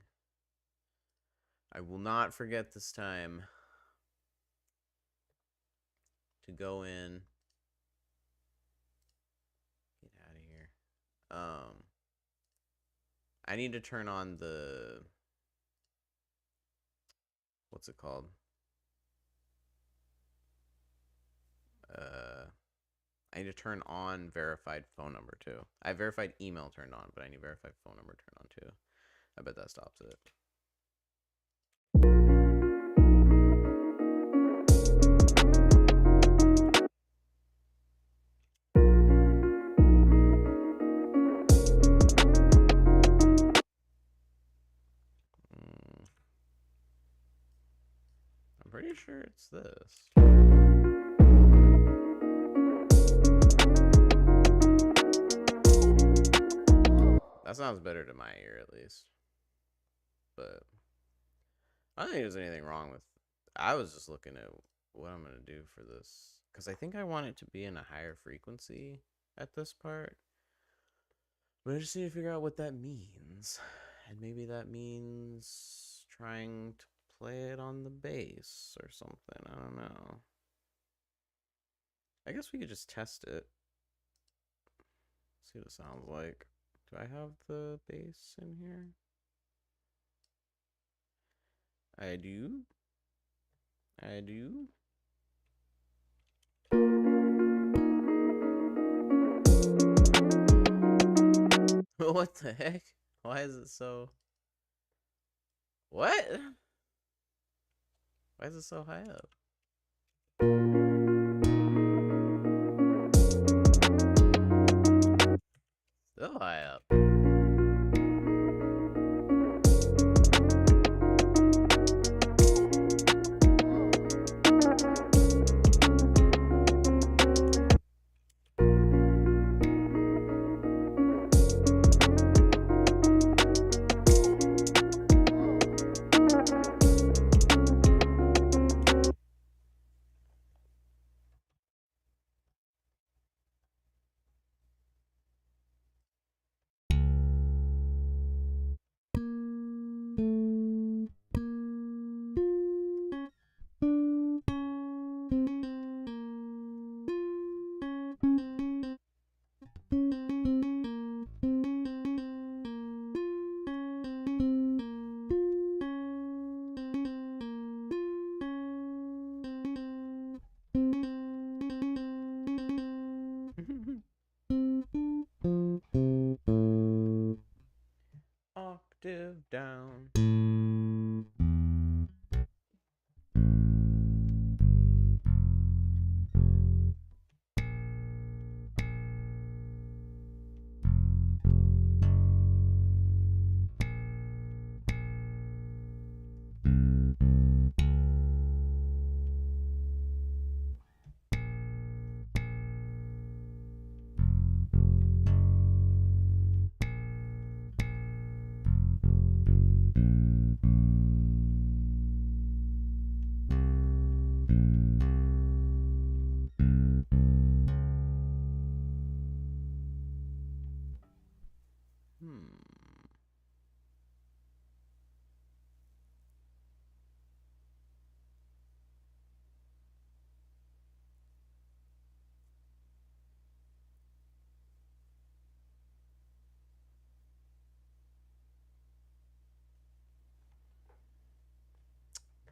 I will not forget this time to go in. Get out of here. I need to turn on the... What's it called? I need to turn on verified phone number too. I have verified email turned on, but I need verified phone number turned on too. I bet that stops it. I'm pretty sure it's this. That sounds better to my ear, at least. But I don't think there's anything wrong with... I was just looking at what I'm going to do for this. Because I think I want it to be in a higher frequency at this part. But I just need to figure out what that means. And maybe that means trying to play it on the bass or something. I don't know. I guess we could just test it. See what it sounds like. Do I have the bass in here? I do. I do. What the heck? Why is it so... What? Why is it so high up? Still high up.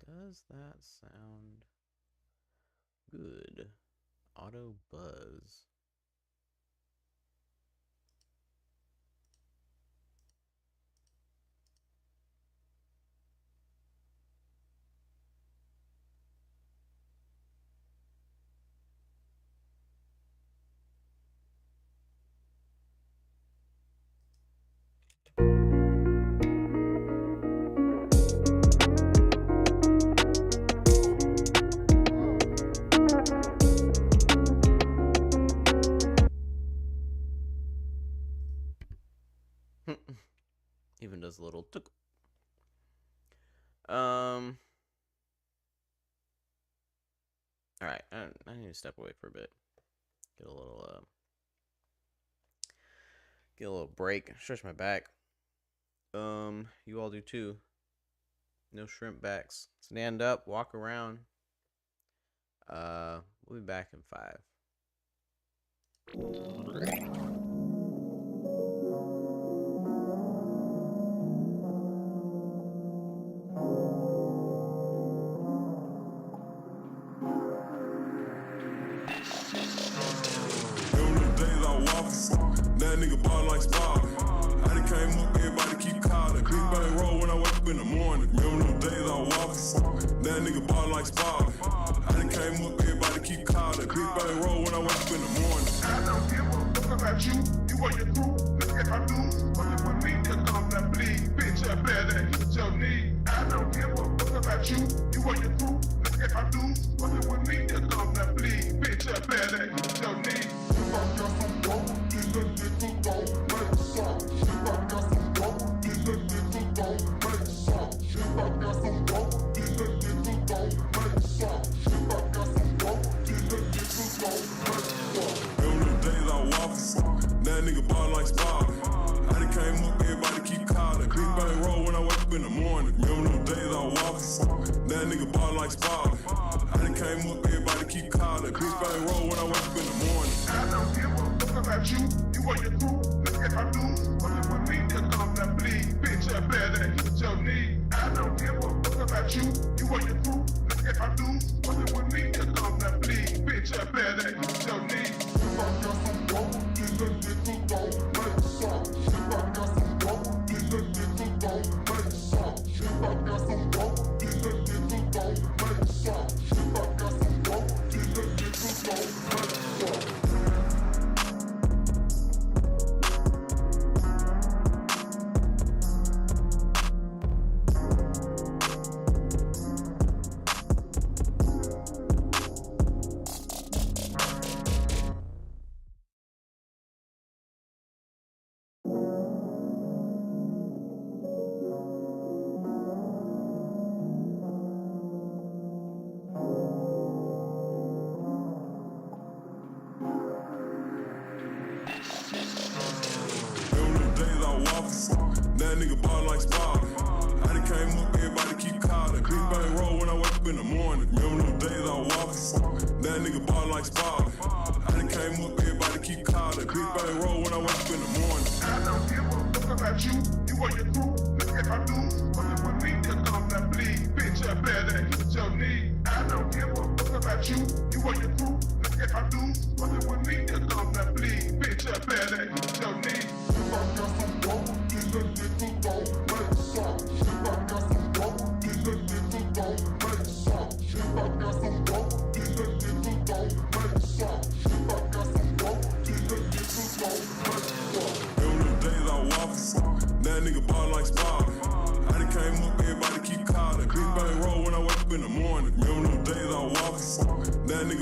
Does that sound good? Auto buzz. Even does a little tuk. All right, I need to step away for a bit. Get a little break. Stretch my back. You all do too. No shrimp backs. Stand up, walk around. We'll be back in 5. That nigga ball like Spot. I done came up, everybody keep calling. Big bang roll when I wake up in the morning. Remember them days I walk. That nigga ball like Spot. I done came up, everybody keep calling. Big bang roll when I wake up in the morning. I don't give a fuck about you. You and your crew. Look at my dudes. Fucking with me, cause I'm that bleed. Bitch, I better hit your knee. I don't give a fuck about you. You and your crew. Look at my dudes. Fucking with me, cause I'm that bleed. Bitch, I better hit your knee. If I got some dope, then the nigga gon' make some. If I got some dope, then the nigga gon' make some. If I got some dope, then the nigga gon' make some. If I got some dope, then the nigga gon' make some. Remember the days I walk, that nigga ball like Spot. I done came up, everybody keep calling. Big bang roll when I wake up in the morning. Remember them days I walk, that nigga ball like Spot. I done came up, everybody keep calling. Big bang roll when I wake up in the morning. I don't give a fuck about you, you and your crew. Look at my dudes, fucking with me, cause I'm that bleed. Bitch, I better hit your knee. I don't give a fuck about you, you and your crew. Look at my dudes, fucking with me, cause I'm that bleed. Bitch, I better hit your knee. If I got some dope, then the nigga gon' make some. If I got some dope, then the nigga gon' make some. If I got some dope, then the nigga gon' make some. If I got some dope, then the nigga gon' make some. That nigga ball like Spot. I done came up, everybody keep calling. Big bang roll when I wake up in the morning. Remember them days I walk. That nigga ball like Spot. I done came up, everybody keep calling. Big bang roll when I wake up in the morning. I don't give a fuck about you, you and your crew. Look at my dudes, fucking with me, cause I'm that bleed. Bitch, I better hit your knee. I don't give a fuck about you, you and your crew. Look at my dudes, fucking with me, cause I'm that bleed. Bitch, I better hit your knee. If I got some dope, then the nigga gon' make some. If I got some dope, then the nigga gon' make some. If I got some dope, then the nigga gon' make some. If I got some dope, then the nigga gon' make some. Remember the days I walk, that nigga ball like Spot. I done came up, everybody keep calling. Big bang roll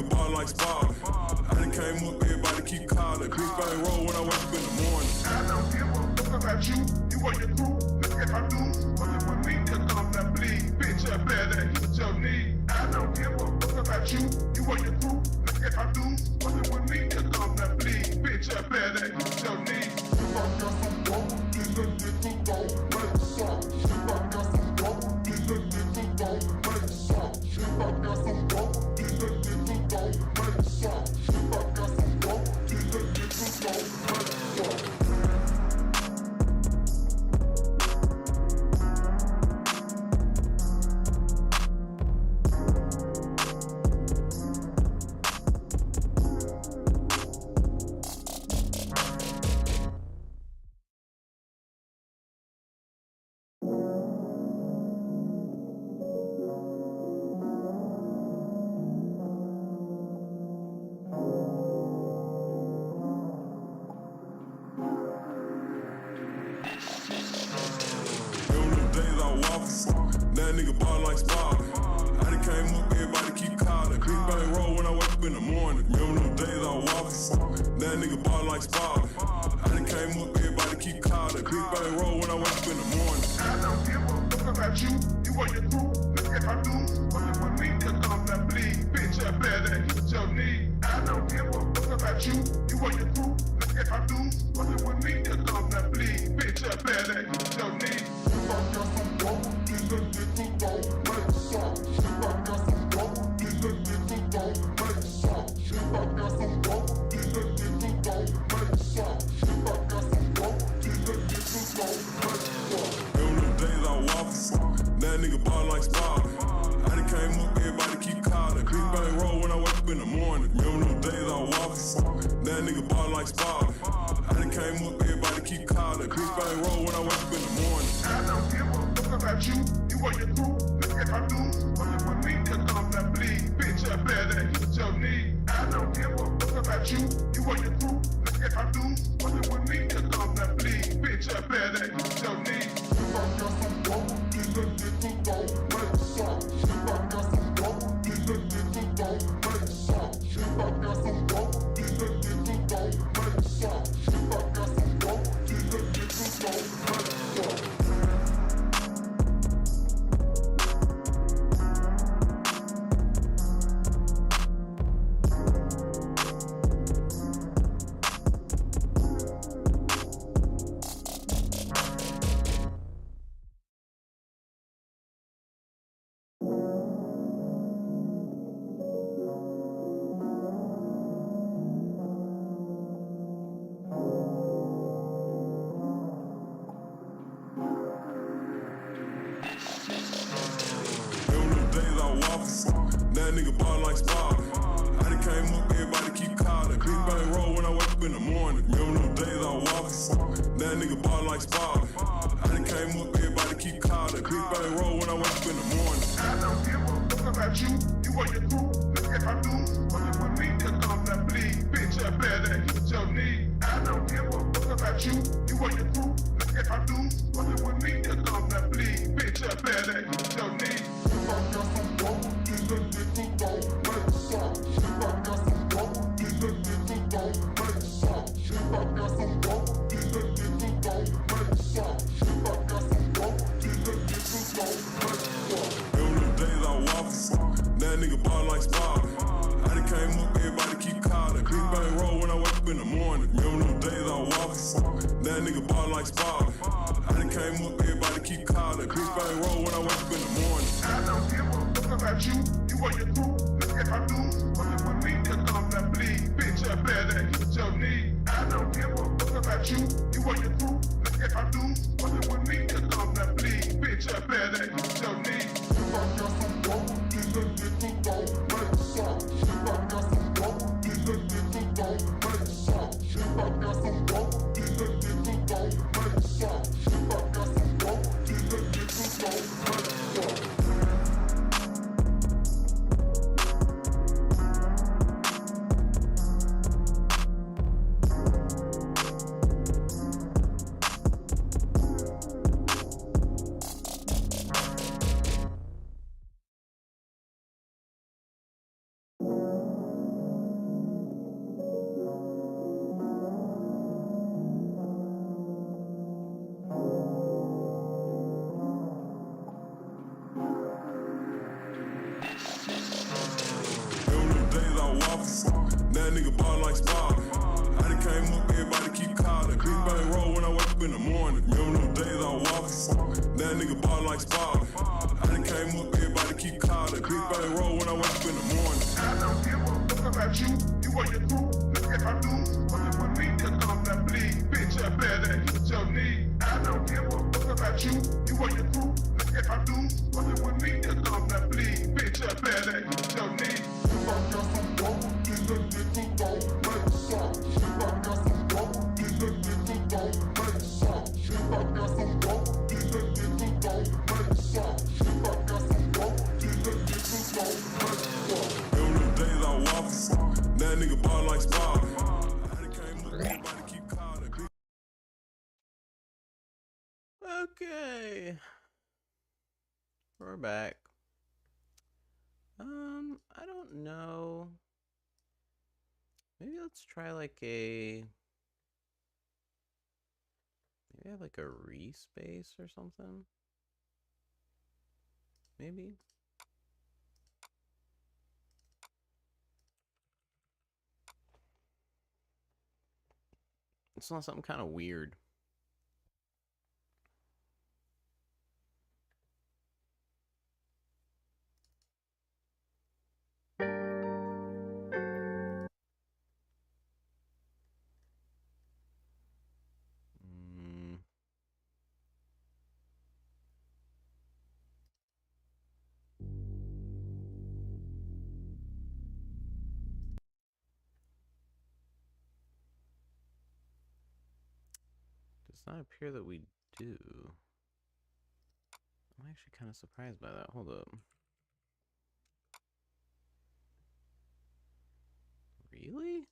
nigga ball like Spalding. I done came up, everybody keep calling. Big bang roll when I wake up in the morning. I don't give a fuck about you, you or your crew. Look if I do, fucking with me, cause I'm that bleed. Bitch, I better hit your knee. I don't give a fuck about you, you or your crew. Look if I do, fucking with me, cause I'm that bleed. Bitch, I better hit your knee. If I got some dope, then the nigga gon' make some. If I got some dope, then the nigga gon' make some. If I got some dope, then the nigga gon' make some. If I got some dope, then the nigga gon' make some. That nigga ball like Spalding. I done came up, everybody keep calling. Big bang roll when I wake up in the morning. Remember them days I was walking. That nigga ball like Spalding. I done came up, everybody keep calling. Big bang roll when I wake up in the morning. I don't give a fuck about you, you or your crew. Look if I do, fucking with me, cause I'm that bleed. Bitch, I better hit your knee. I don't give a fuck about you, you or your crew. Look if I do, fucking with me, cause I'm that bleed. Bitch, I better hit your knee. If I got some dope, then the nigga gon' make some. If I got some dope, then the nigga gon' make some. If I got some dope, then the nigga gon' make some. If I got some dope, then the nigga gon' make some. Remember them days I was walking. That nigga ball like Spalding. I done came up, everybody keep calling. Big bang roll when I wake up in the morning. Remember them days I was walking. That nigga ball like Spalding. I done came up, everybody keep calling. Big bang roll when I wake up in the morning. I don't give a fuck about you, you or your crew. Look if I do, fucking with me, cause I'm that bleed. Bitch, I better hit your knee. I don't give a fuck about you, you or your crew. Look if I do, fucking with me, cause I'm that bleed. Bitch, I better hit your knee. If I got some dope, then the nigga gon' make some. If I got some dope, then the nigga gon' make some. If I got some dope, then the nigga gon' make some. If I got some dope, then the nigga gon' make some. That nigga ball like Spalding. I done came up, everybody keep calling. Big bang roll when I wake up in the morning. Remember them days I was walking. That nigga ball like Spalding. I done came up, everybody keep calling. Big bang roll when I wake up in the morning. I don't give a fuck about you, you or your crew. Look if I do, fucking with me, cause I'm that bleed. Bitch, I better hit your knee. I don't give a fuck about you, you or your crew. Look if I do, fucking with me, cause I'm that bleed. Bitch, I better hit your knee. If I got some dope, then the nigga gon' make some. If I got some dope, then the nigga gon' make some. If I got some dope, then the nigga gon' make some. If I got some dope, then the nigga gon' make some. Remember them days I was walking. That nigga ball like Spalding. I done came up, everybody keep calling. Big bang roll when I wake up in the morning. Remember them days I was walking. That nigga ball like Spalding. I done came up, everybody keep calling. Big bang roll when I wake up in the morning. I don't give a fuck about you, you or your crew. Look if I do, fucking with me, cause I'm that bleed. Bitch, I better hit your knee. I don't give a fuck about you, you or your crew. Look if I do, fucking with me, cause I'm that bleed. Bitch, I better hit your knee. If I got some dope, then the nigga gon' make some. If I got some dope, then the nigga gon' make some. If I got some dope, then the nigga gon' make some. If I got some dope, then the nigga gon' make some. nigga ball like Spalding. I done came up, everybody keep calling. Big bang roll when I wake up in the morning. Remember them days I was walking? That nigga ball like Spalding. I done came up, everybody keep calling. Big bang roll when I wake up in the morning. I don't give a fuck about you. You and your crew. Look at my dudes. Fucking with me, here come that bleed. Bitch, I better hit your knee. I don't give a fuck about you. You and your crew. Look at my dudes. Fucking with me, here come that bleed. Bitch, I better hit your knee. If I got some dope, then the nigga gon' make some. If I got some dope, then the nigga gon' make some. If I got some dope, then the nigga gon' make some. If I got some dope, then the nigga gon' make some. Remember them days I walking? That nigga ball like Spalding. I done came up, everybody keep calling. Okay. We're back. I don't know. Maybe let's try like a... Maybe I have like a respace or something? Maybe? It's not something kind of weird. Does not appear that we do. I'm actually kind of surprised by that. Hold up. Really?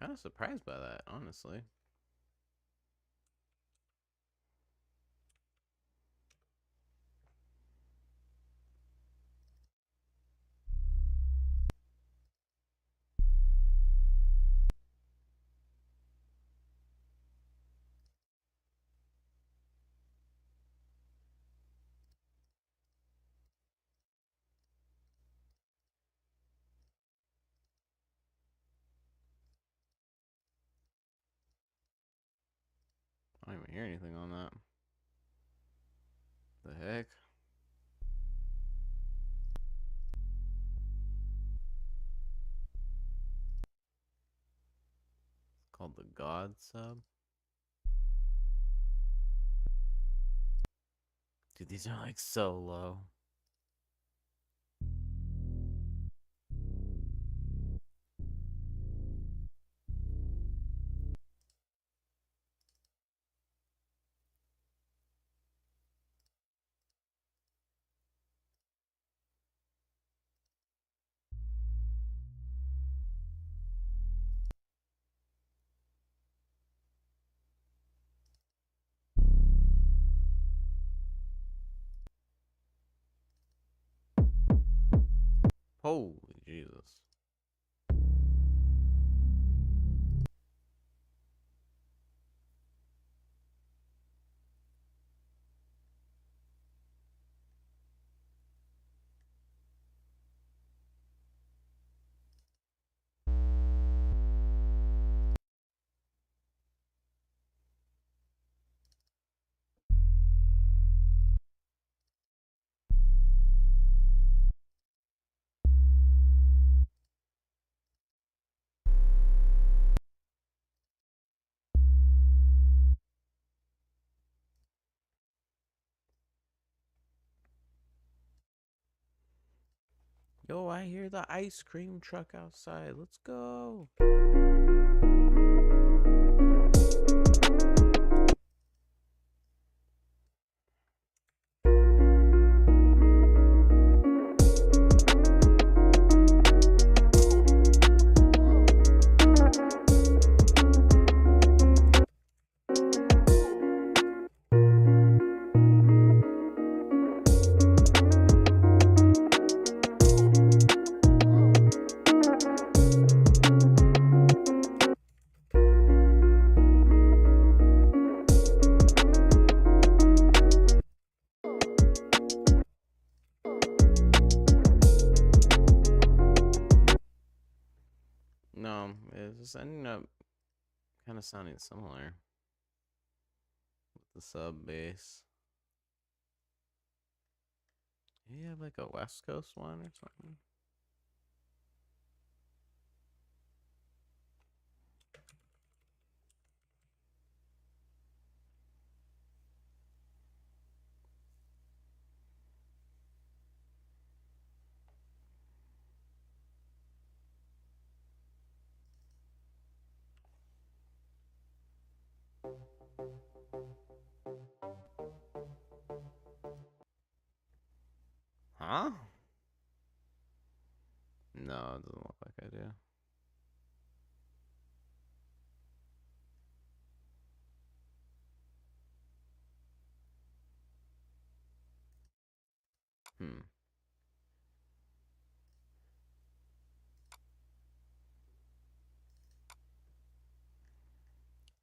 I'm kind of surprised by that, honestly. I don't even hear anything on that. The heck? It's called the God Sub. Dude, these are like so low. Holy Jesus. Yo, I hear the ice cream truck outside. Let's go. know, it's just ending up kind of sounding similar with the sub bass. You have like a West Coast one or something? Huh? No, it doesn't look like I do. Hmm.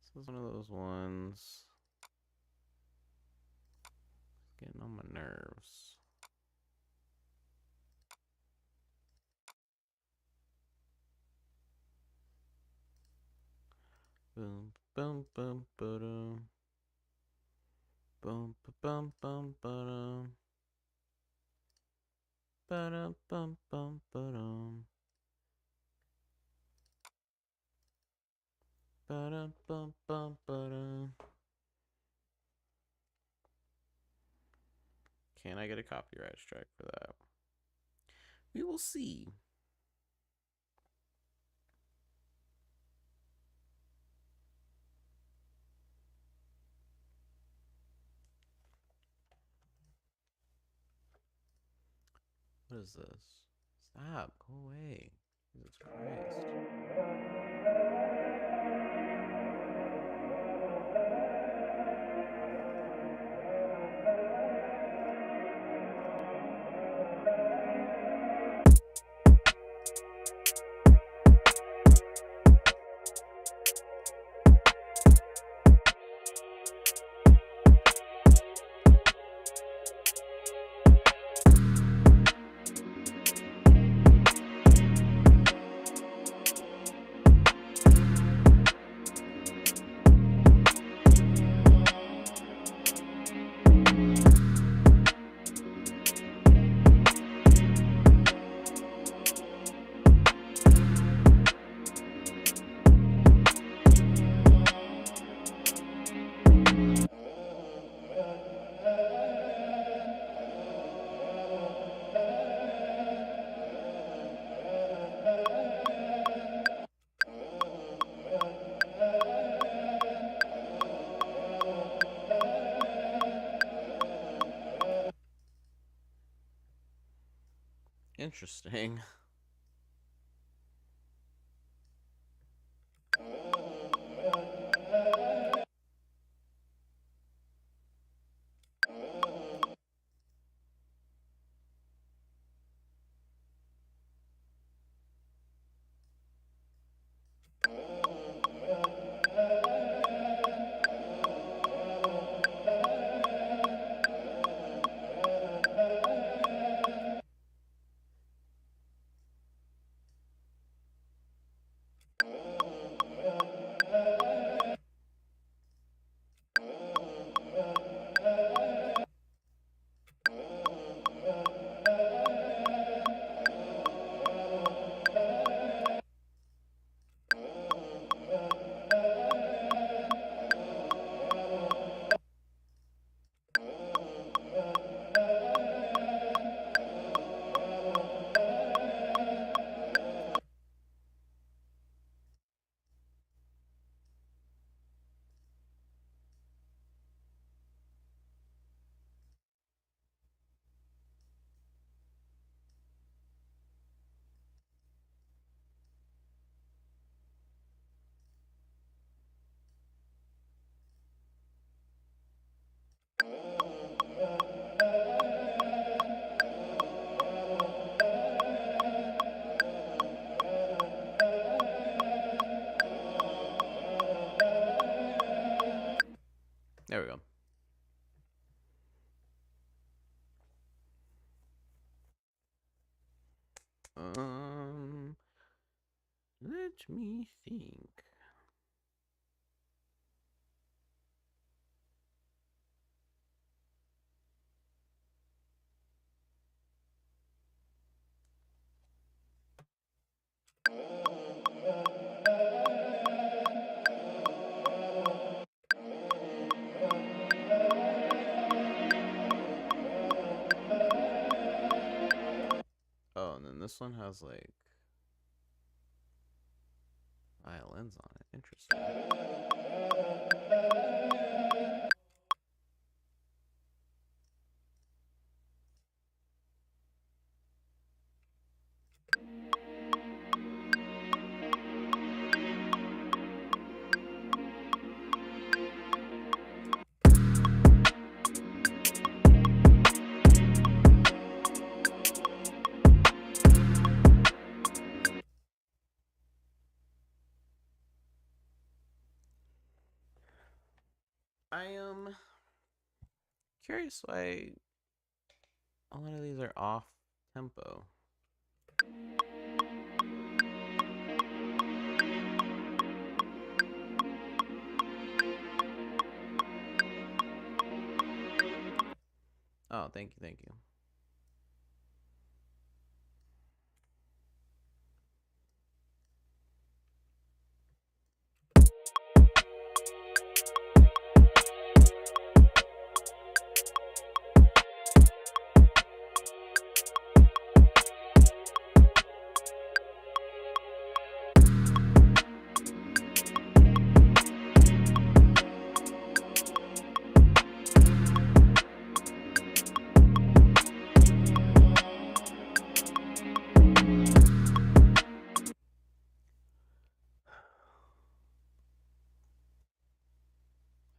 This is one of those ones. Getting on my nerves. Boom, boom, boom, ba-dum. Boom, ba-bum, bum, ba-dum. Ba-dum, bum, bum, ba-dum. Ba-dum, bum, bum, ba-dum. Can I get a copyright strike for that? We will see. What is this? Stop. Go away. Jesus Christ. Interesting. Let me think. Oh, and then this one has like violins on it. Interesting. I am curious why a lot of these are off tempo. Oh, thank you, thank you.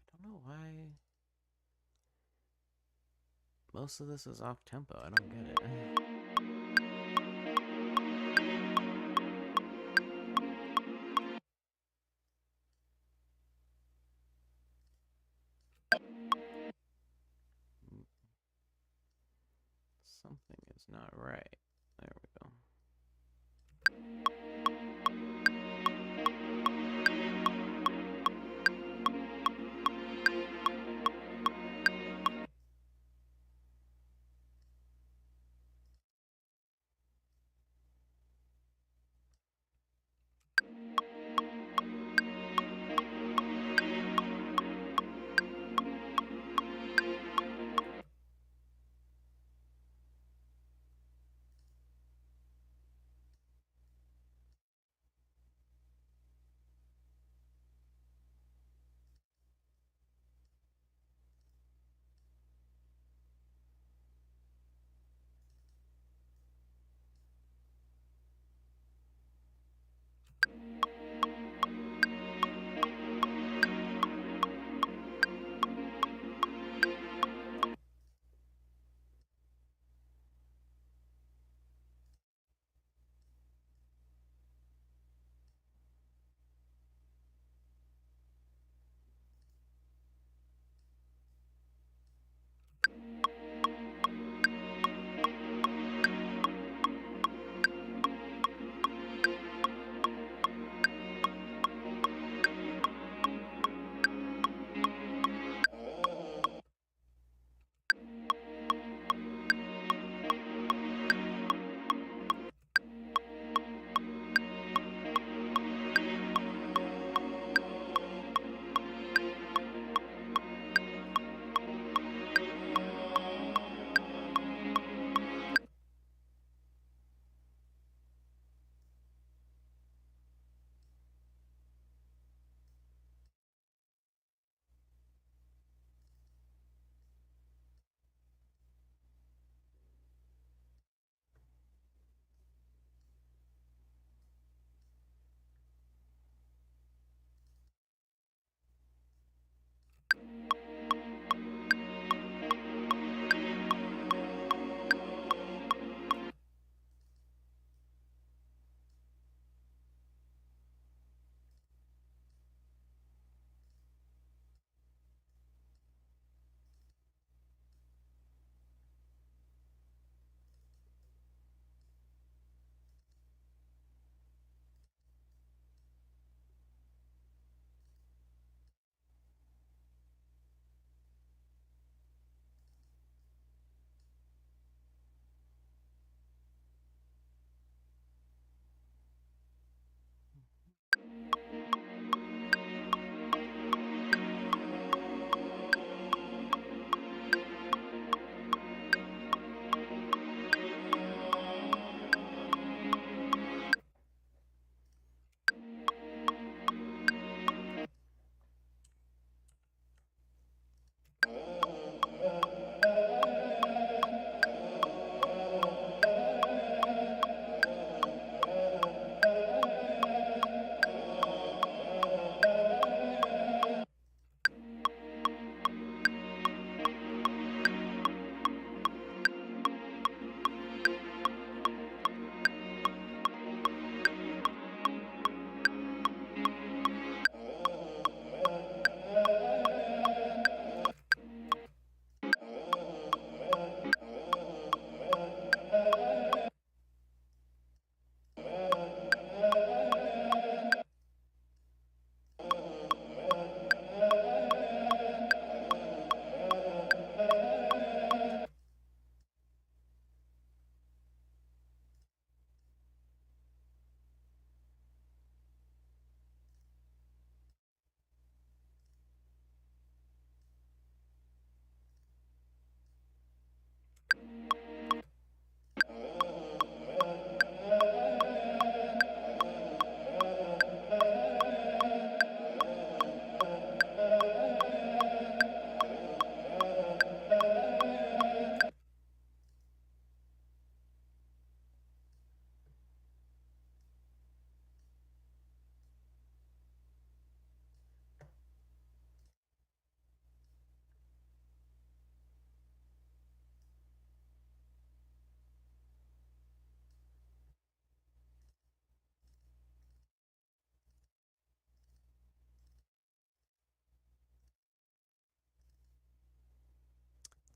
I don't know why most of this is off tempo. I don't get it. Something is not right. There we go.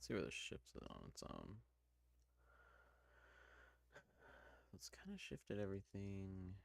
Let's see where this shifts it on its own. Let's kind of shifted everything.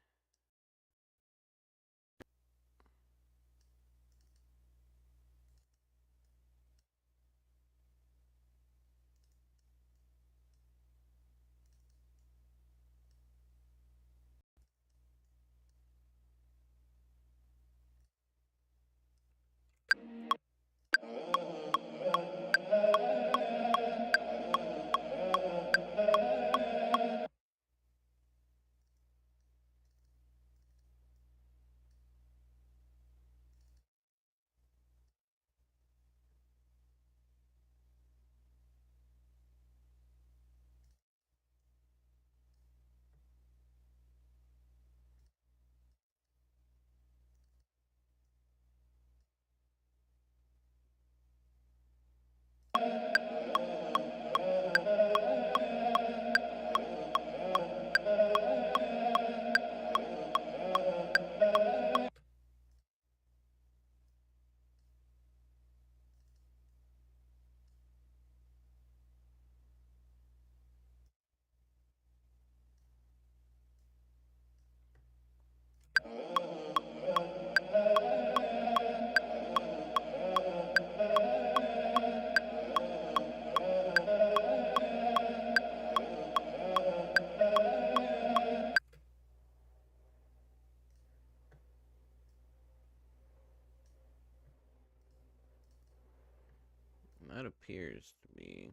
That appears to be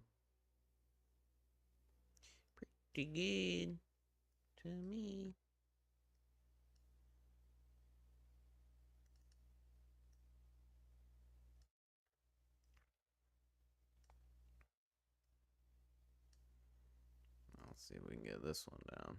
pretty good to me. Let's see if we can get this one down.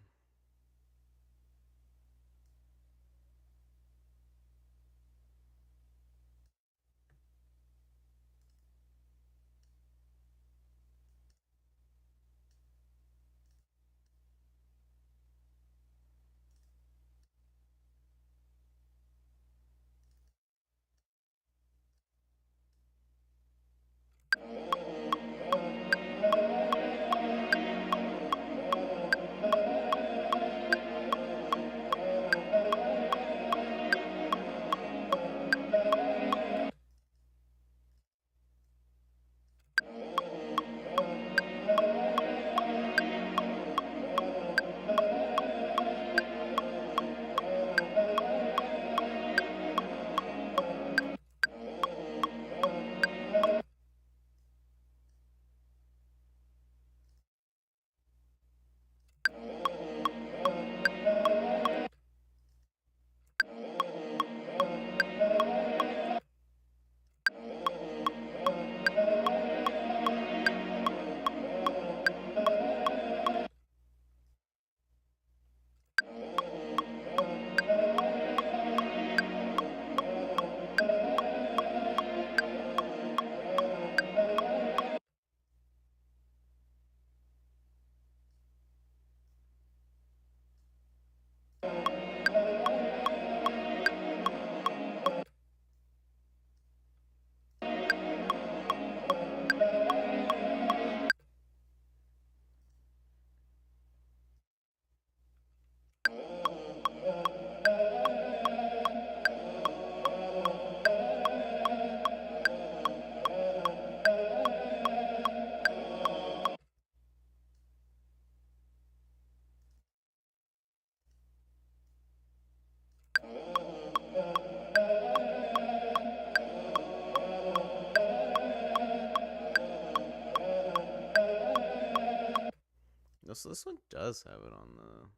This one does have it on the.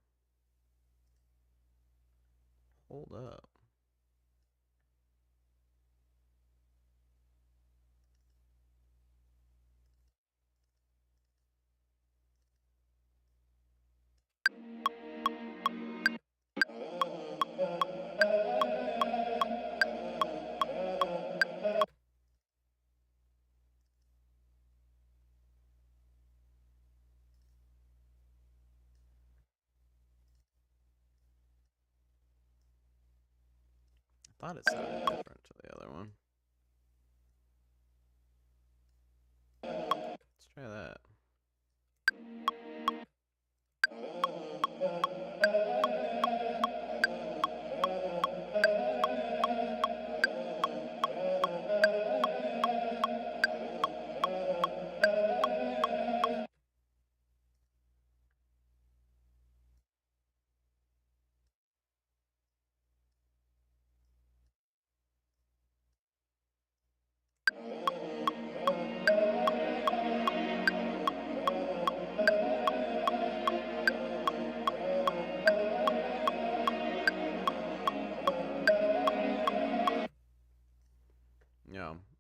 Hold up. I thought it sounded different to the other one.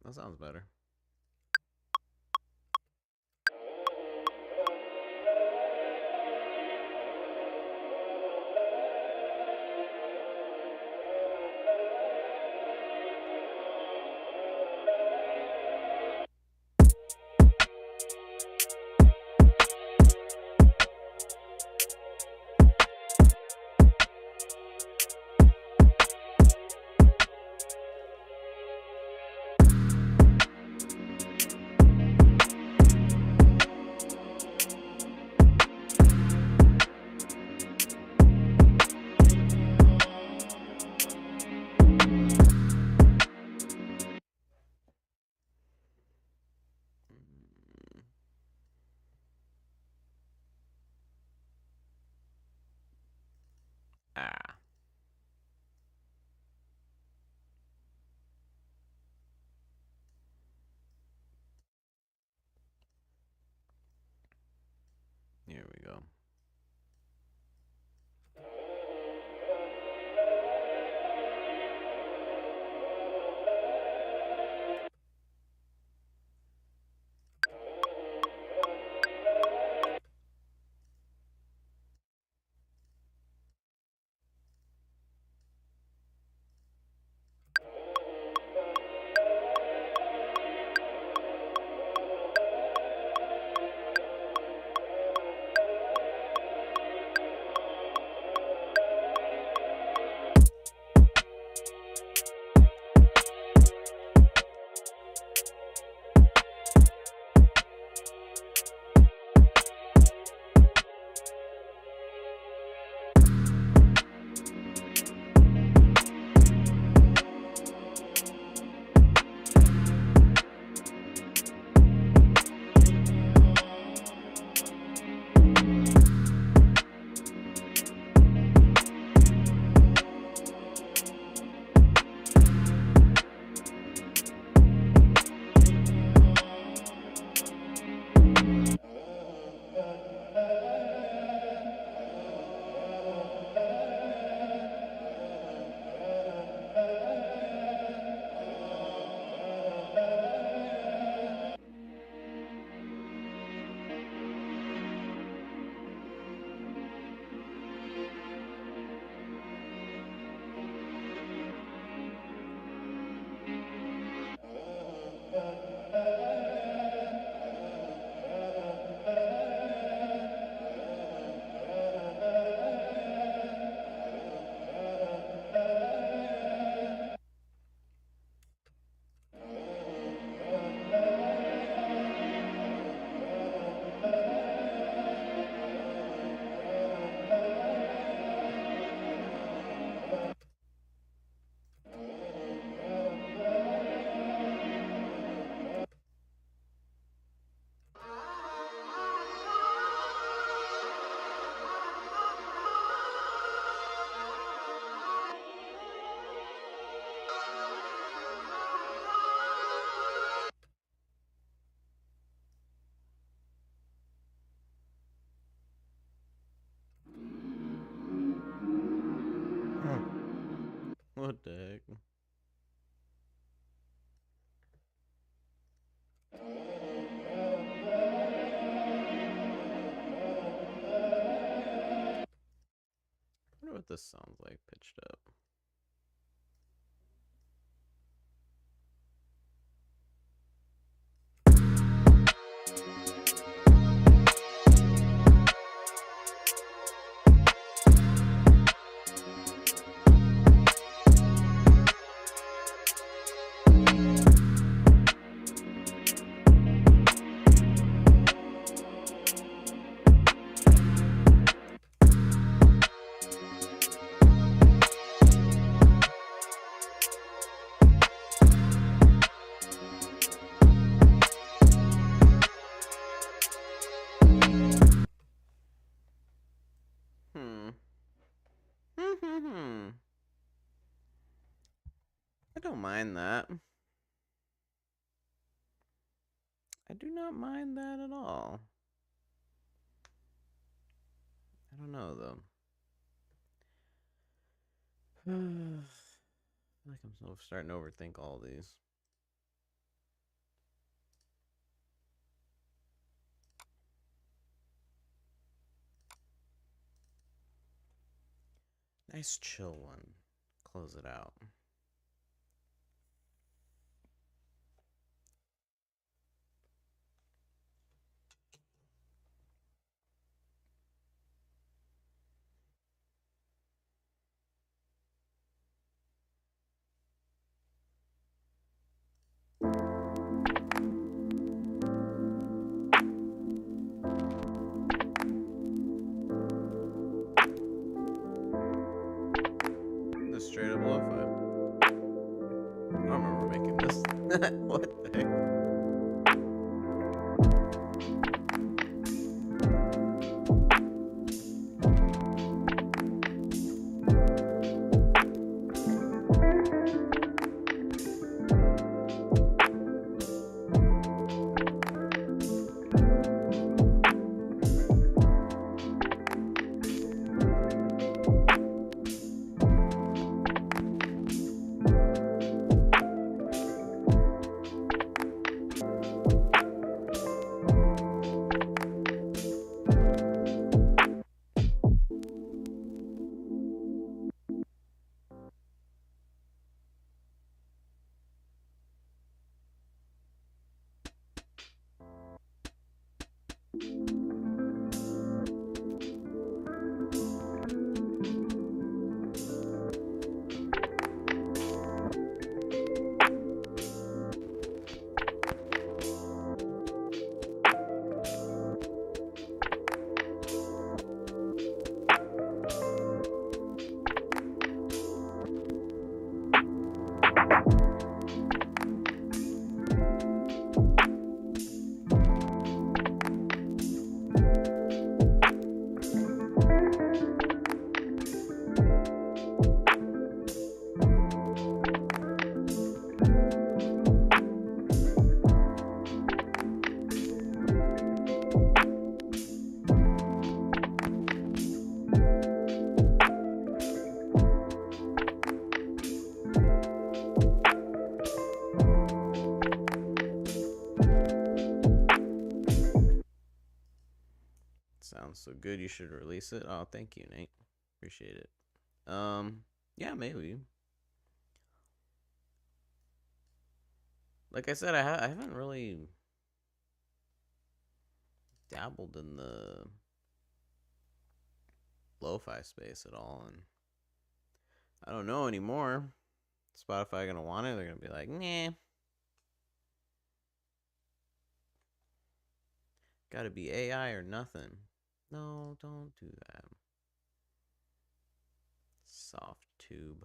That sounds better. Ah. Here we go. What the heck? I wonder what this sounds like pitched up. I don't mind that. I do not mind that at all. I don't know though. I feel like I'm starting to overthink all these. Nice chill one. Close it out. This straight up lo-fi. I don't remember making this. What the heck? Sounds so good. You should release it. Oh, thank you, Nate. Appreciate it. Yeah, maybe. Like I said, I haven't really dabbled in the lo-fi space at all, and I don't know anymore. Spotify gonna want it? They're gonna be like, nah. Gotta be AI or nothing. No, don't do that. Soft tube.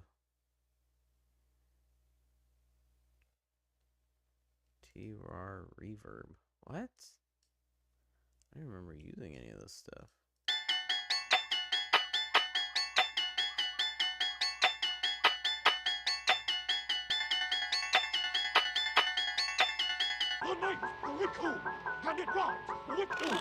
T-RAR reverb. What? I don't remember using any of this stuff. Good night, with who? Get it right, with who?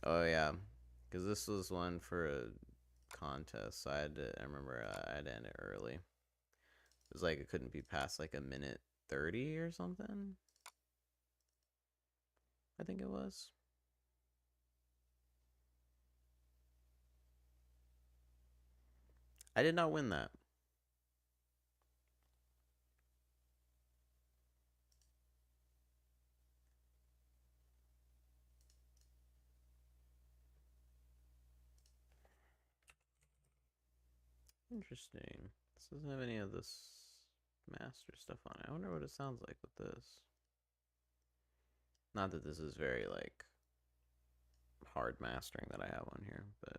Oh yeah, because this was one for a contest, so I remember I had to end it early. It was like it couldn't be past like a minute 30 or something. I think it was. I did not win that. Interesting. This doesn't have any of this master stuff on it. I wonder what it sounds like with this. Not that this is very, like, hard mastering that I have on here, but...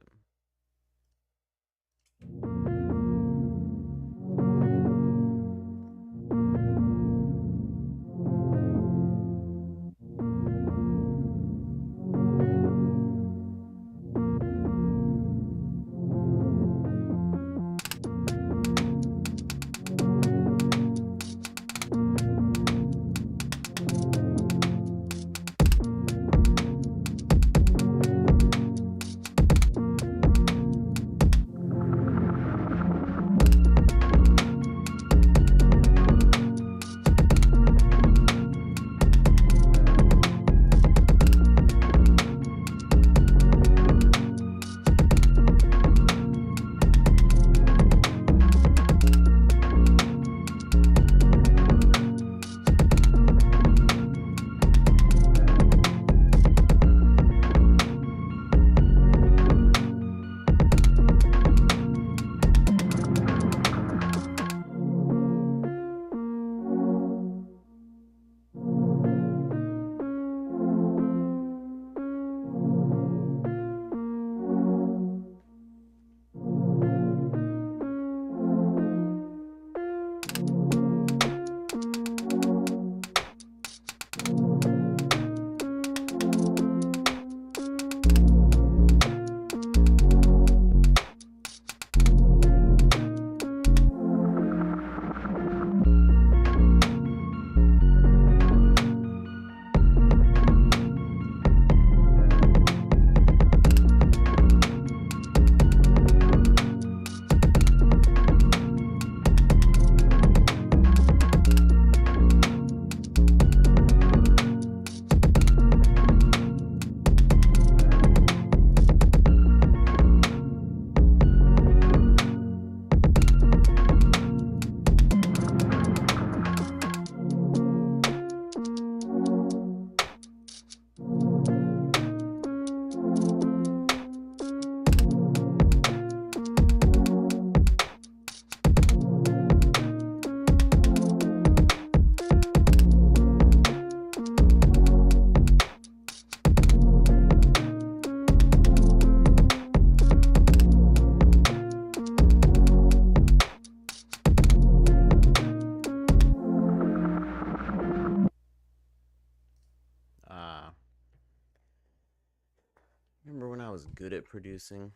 Remember when I was good at producing?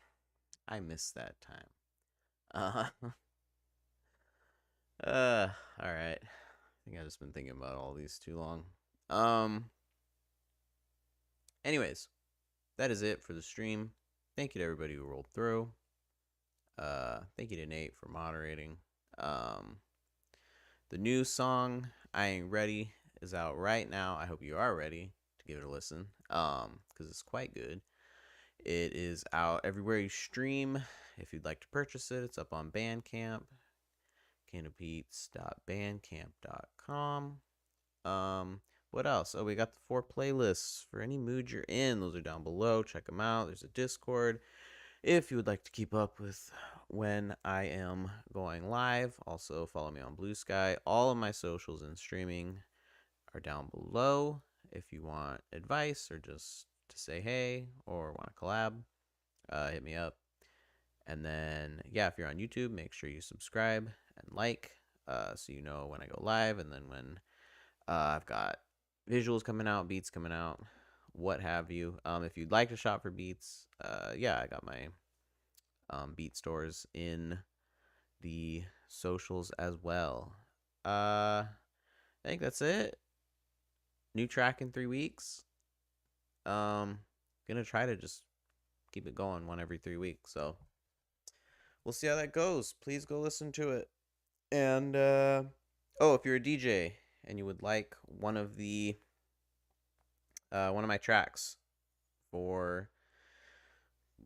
I miss that time. Alright. I think I've just been thinking about all these too long. Anyways, that is it for the stream. Thank you to everybody who rolled through. Thank you to Nate for moderating. The new song, I Ain't Ready, is out right now. I hope you are ready to give it a listen. Because it's quite good. It is out everywhere you stream. If you'd like to purchase it, it's up on Bandcamp. canofbeats.bandcamp.com. What else? Oh, we got the 4 playlists for any mood you're in. Those are down below. Check them out. There's a Discord. If you would like to keep up with when I am going live, also follow me on Blue Sky. All of my socials and streaming are down below. If you want advice or just to say hey or want to collab, hit me up. And then, yeah, if you're on YouTube, make sure you subscribe and like so you know when I go live, and then when I've got visuals coming out, beats coming out, what have you. If you'd like to shop for beats, yeah, I got my beat stores in the socials as well. I think that's it. New track in 3 weeks. Gonna try to just keep it going 1 every 3 weeks, so we'll see how that goes. Please go listen to it. And oh, if you're a DJ and you would like one of my tracks for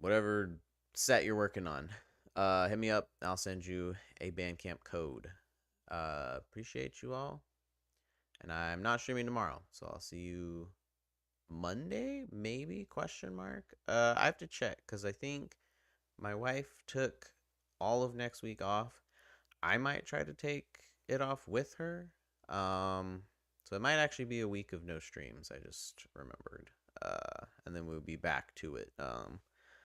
whatever set you're working on, hit me up. I'll send you a Bandcamp code. Appreciate you all. And I'm not streaming tomorrow, so I'll see you Monday, maybe? Question mark. I have to check because I think my wife took all of next week off. I might try to take it off with her. So it might actually be a week of no streams. I just remembered. And then we'll be back to it.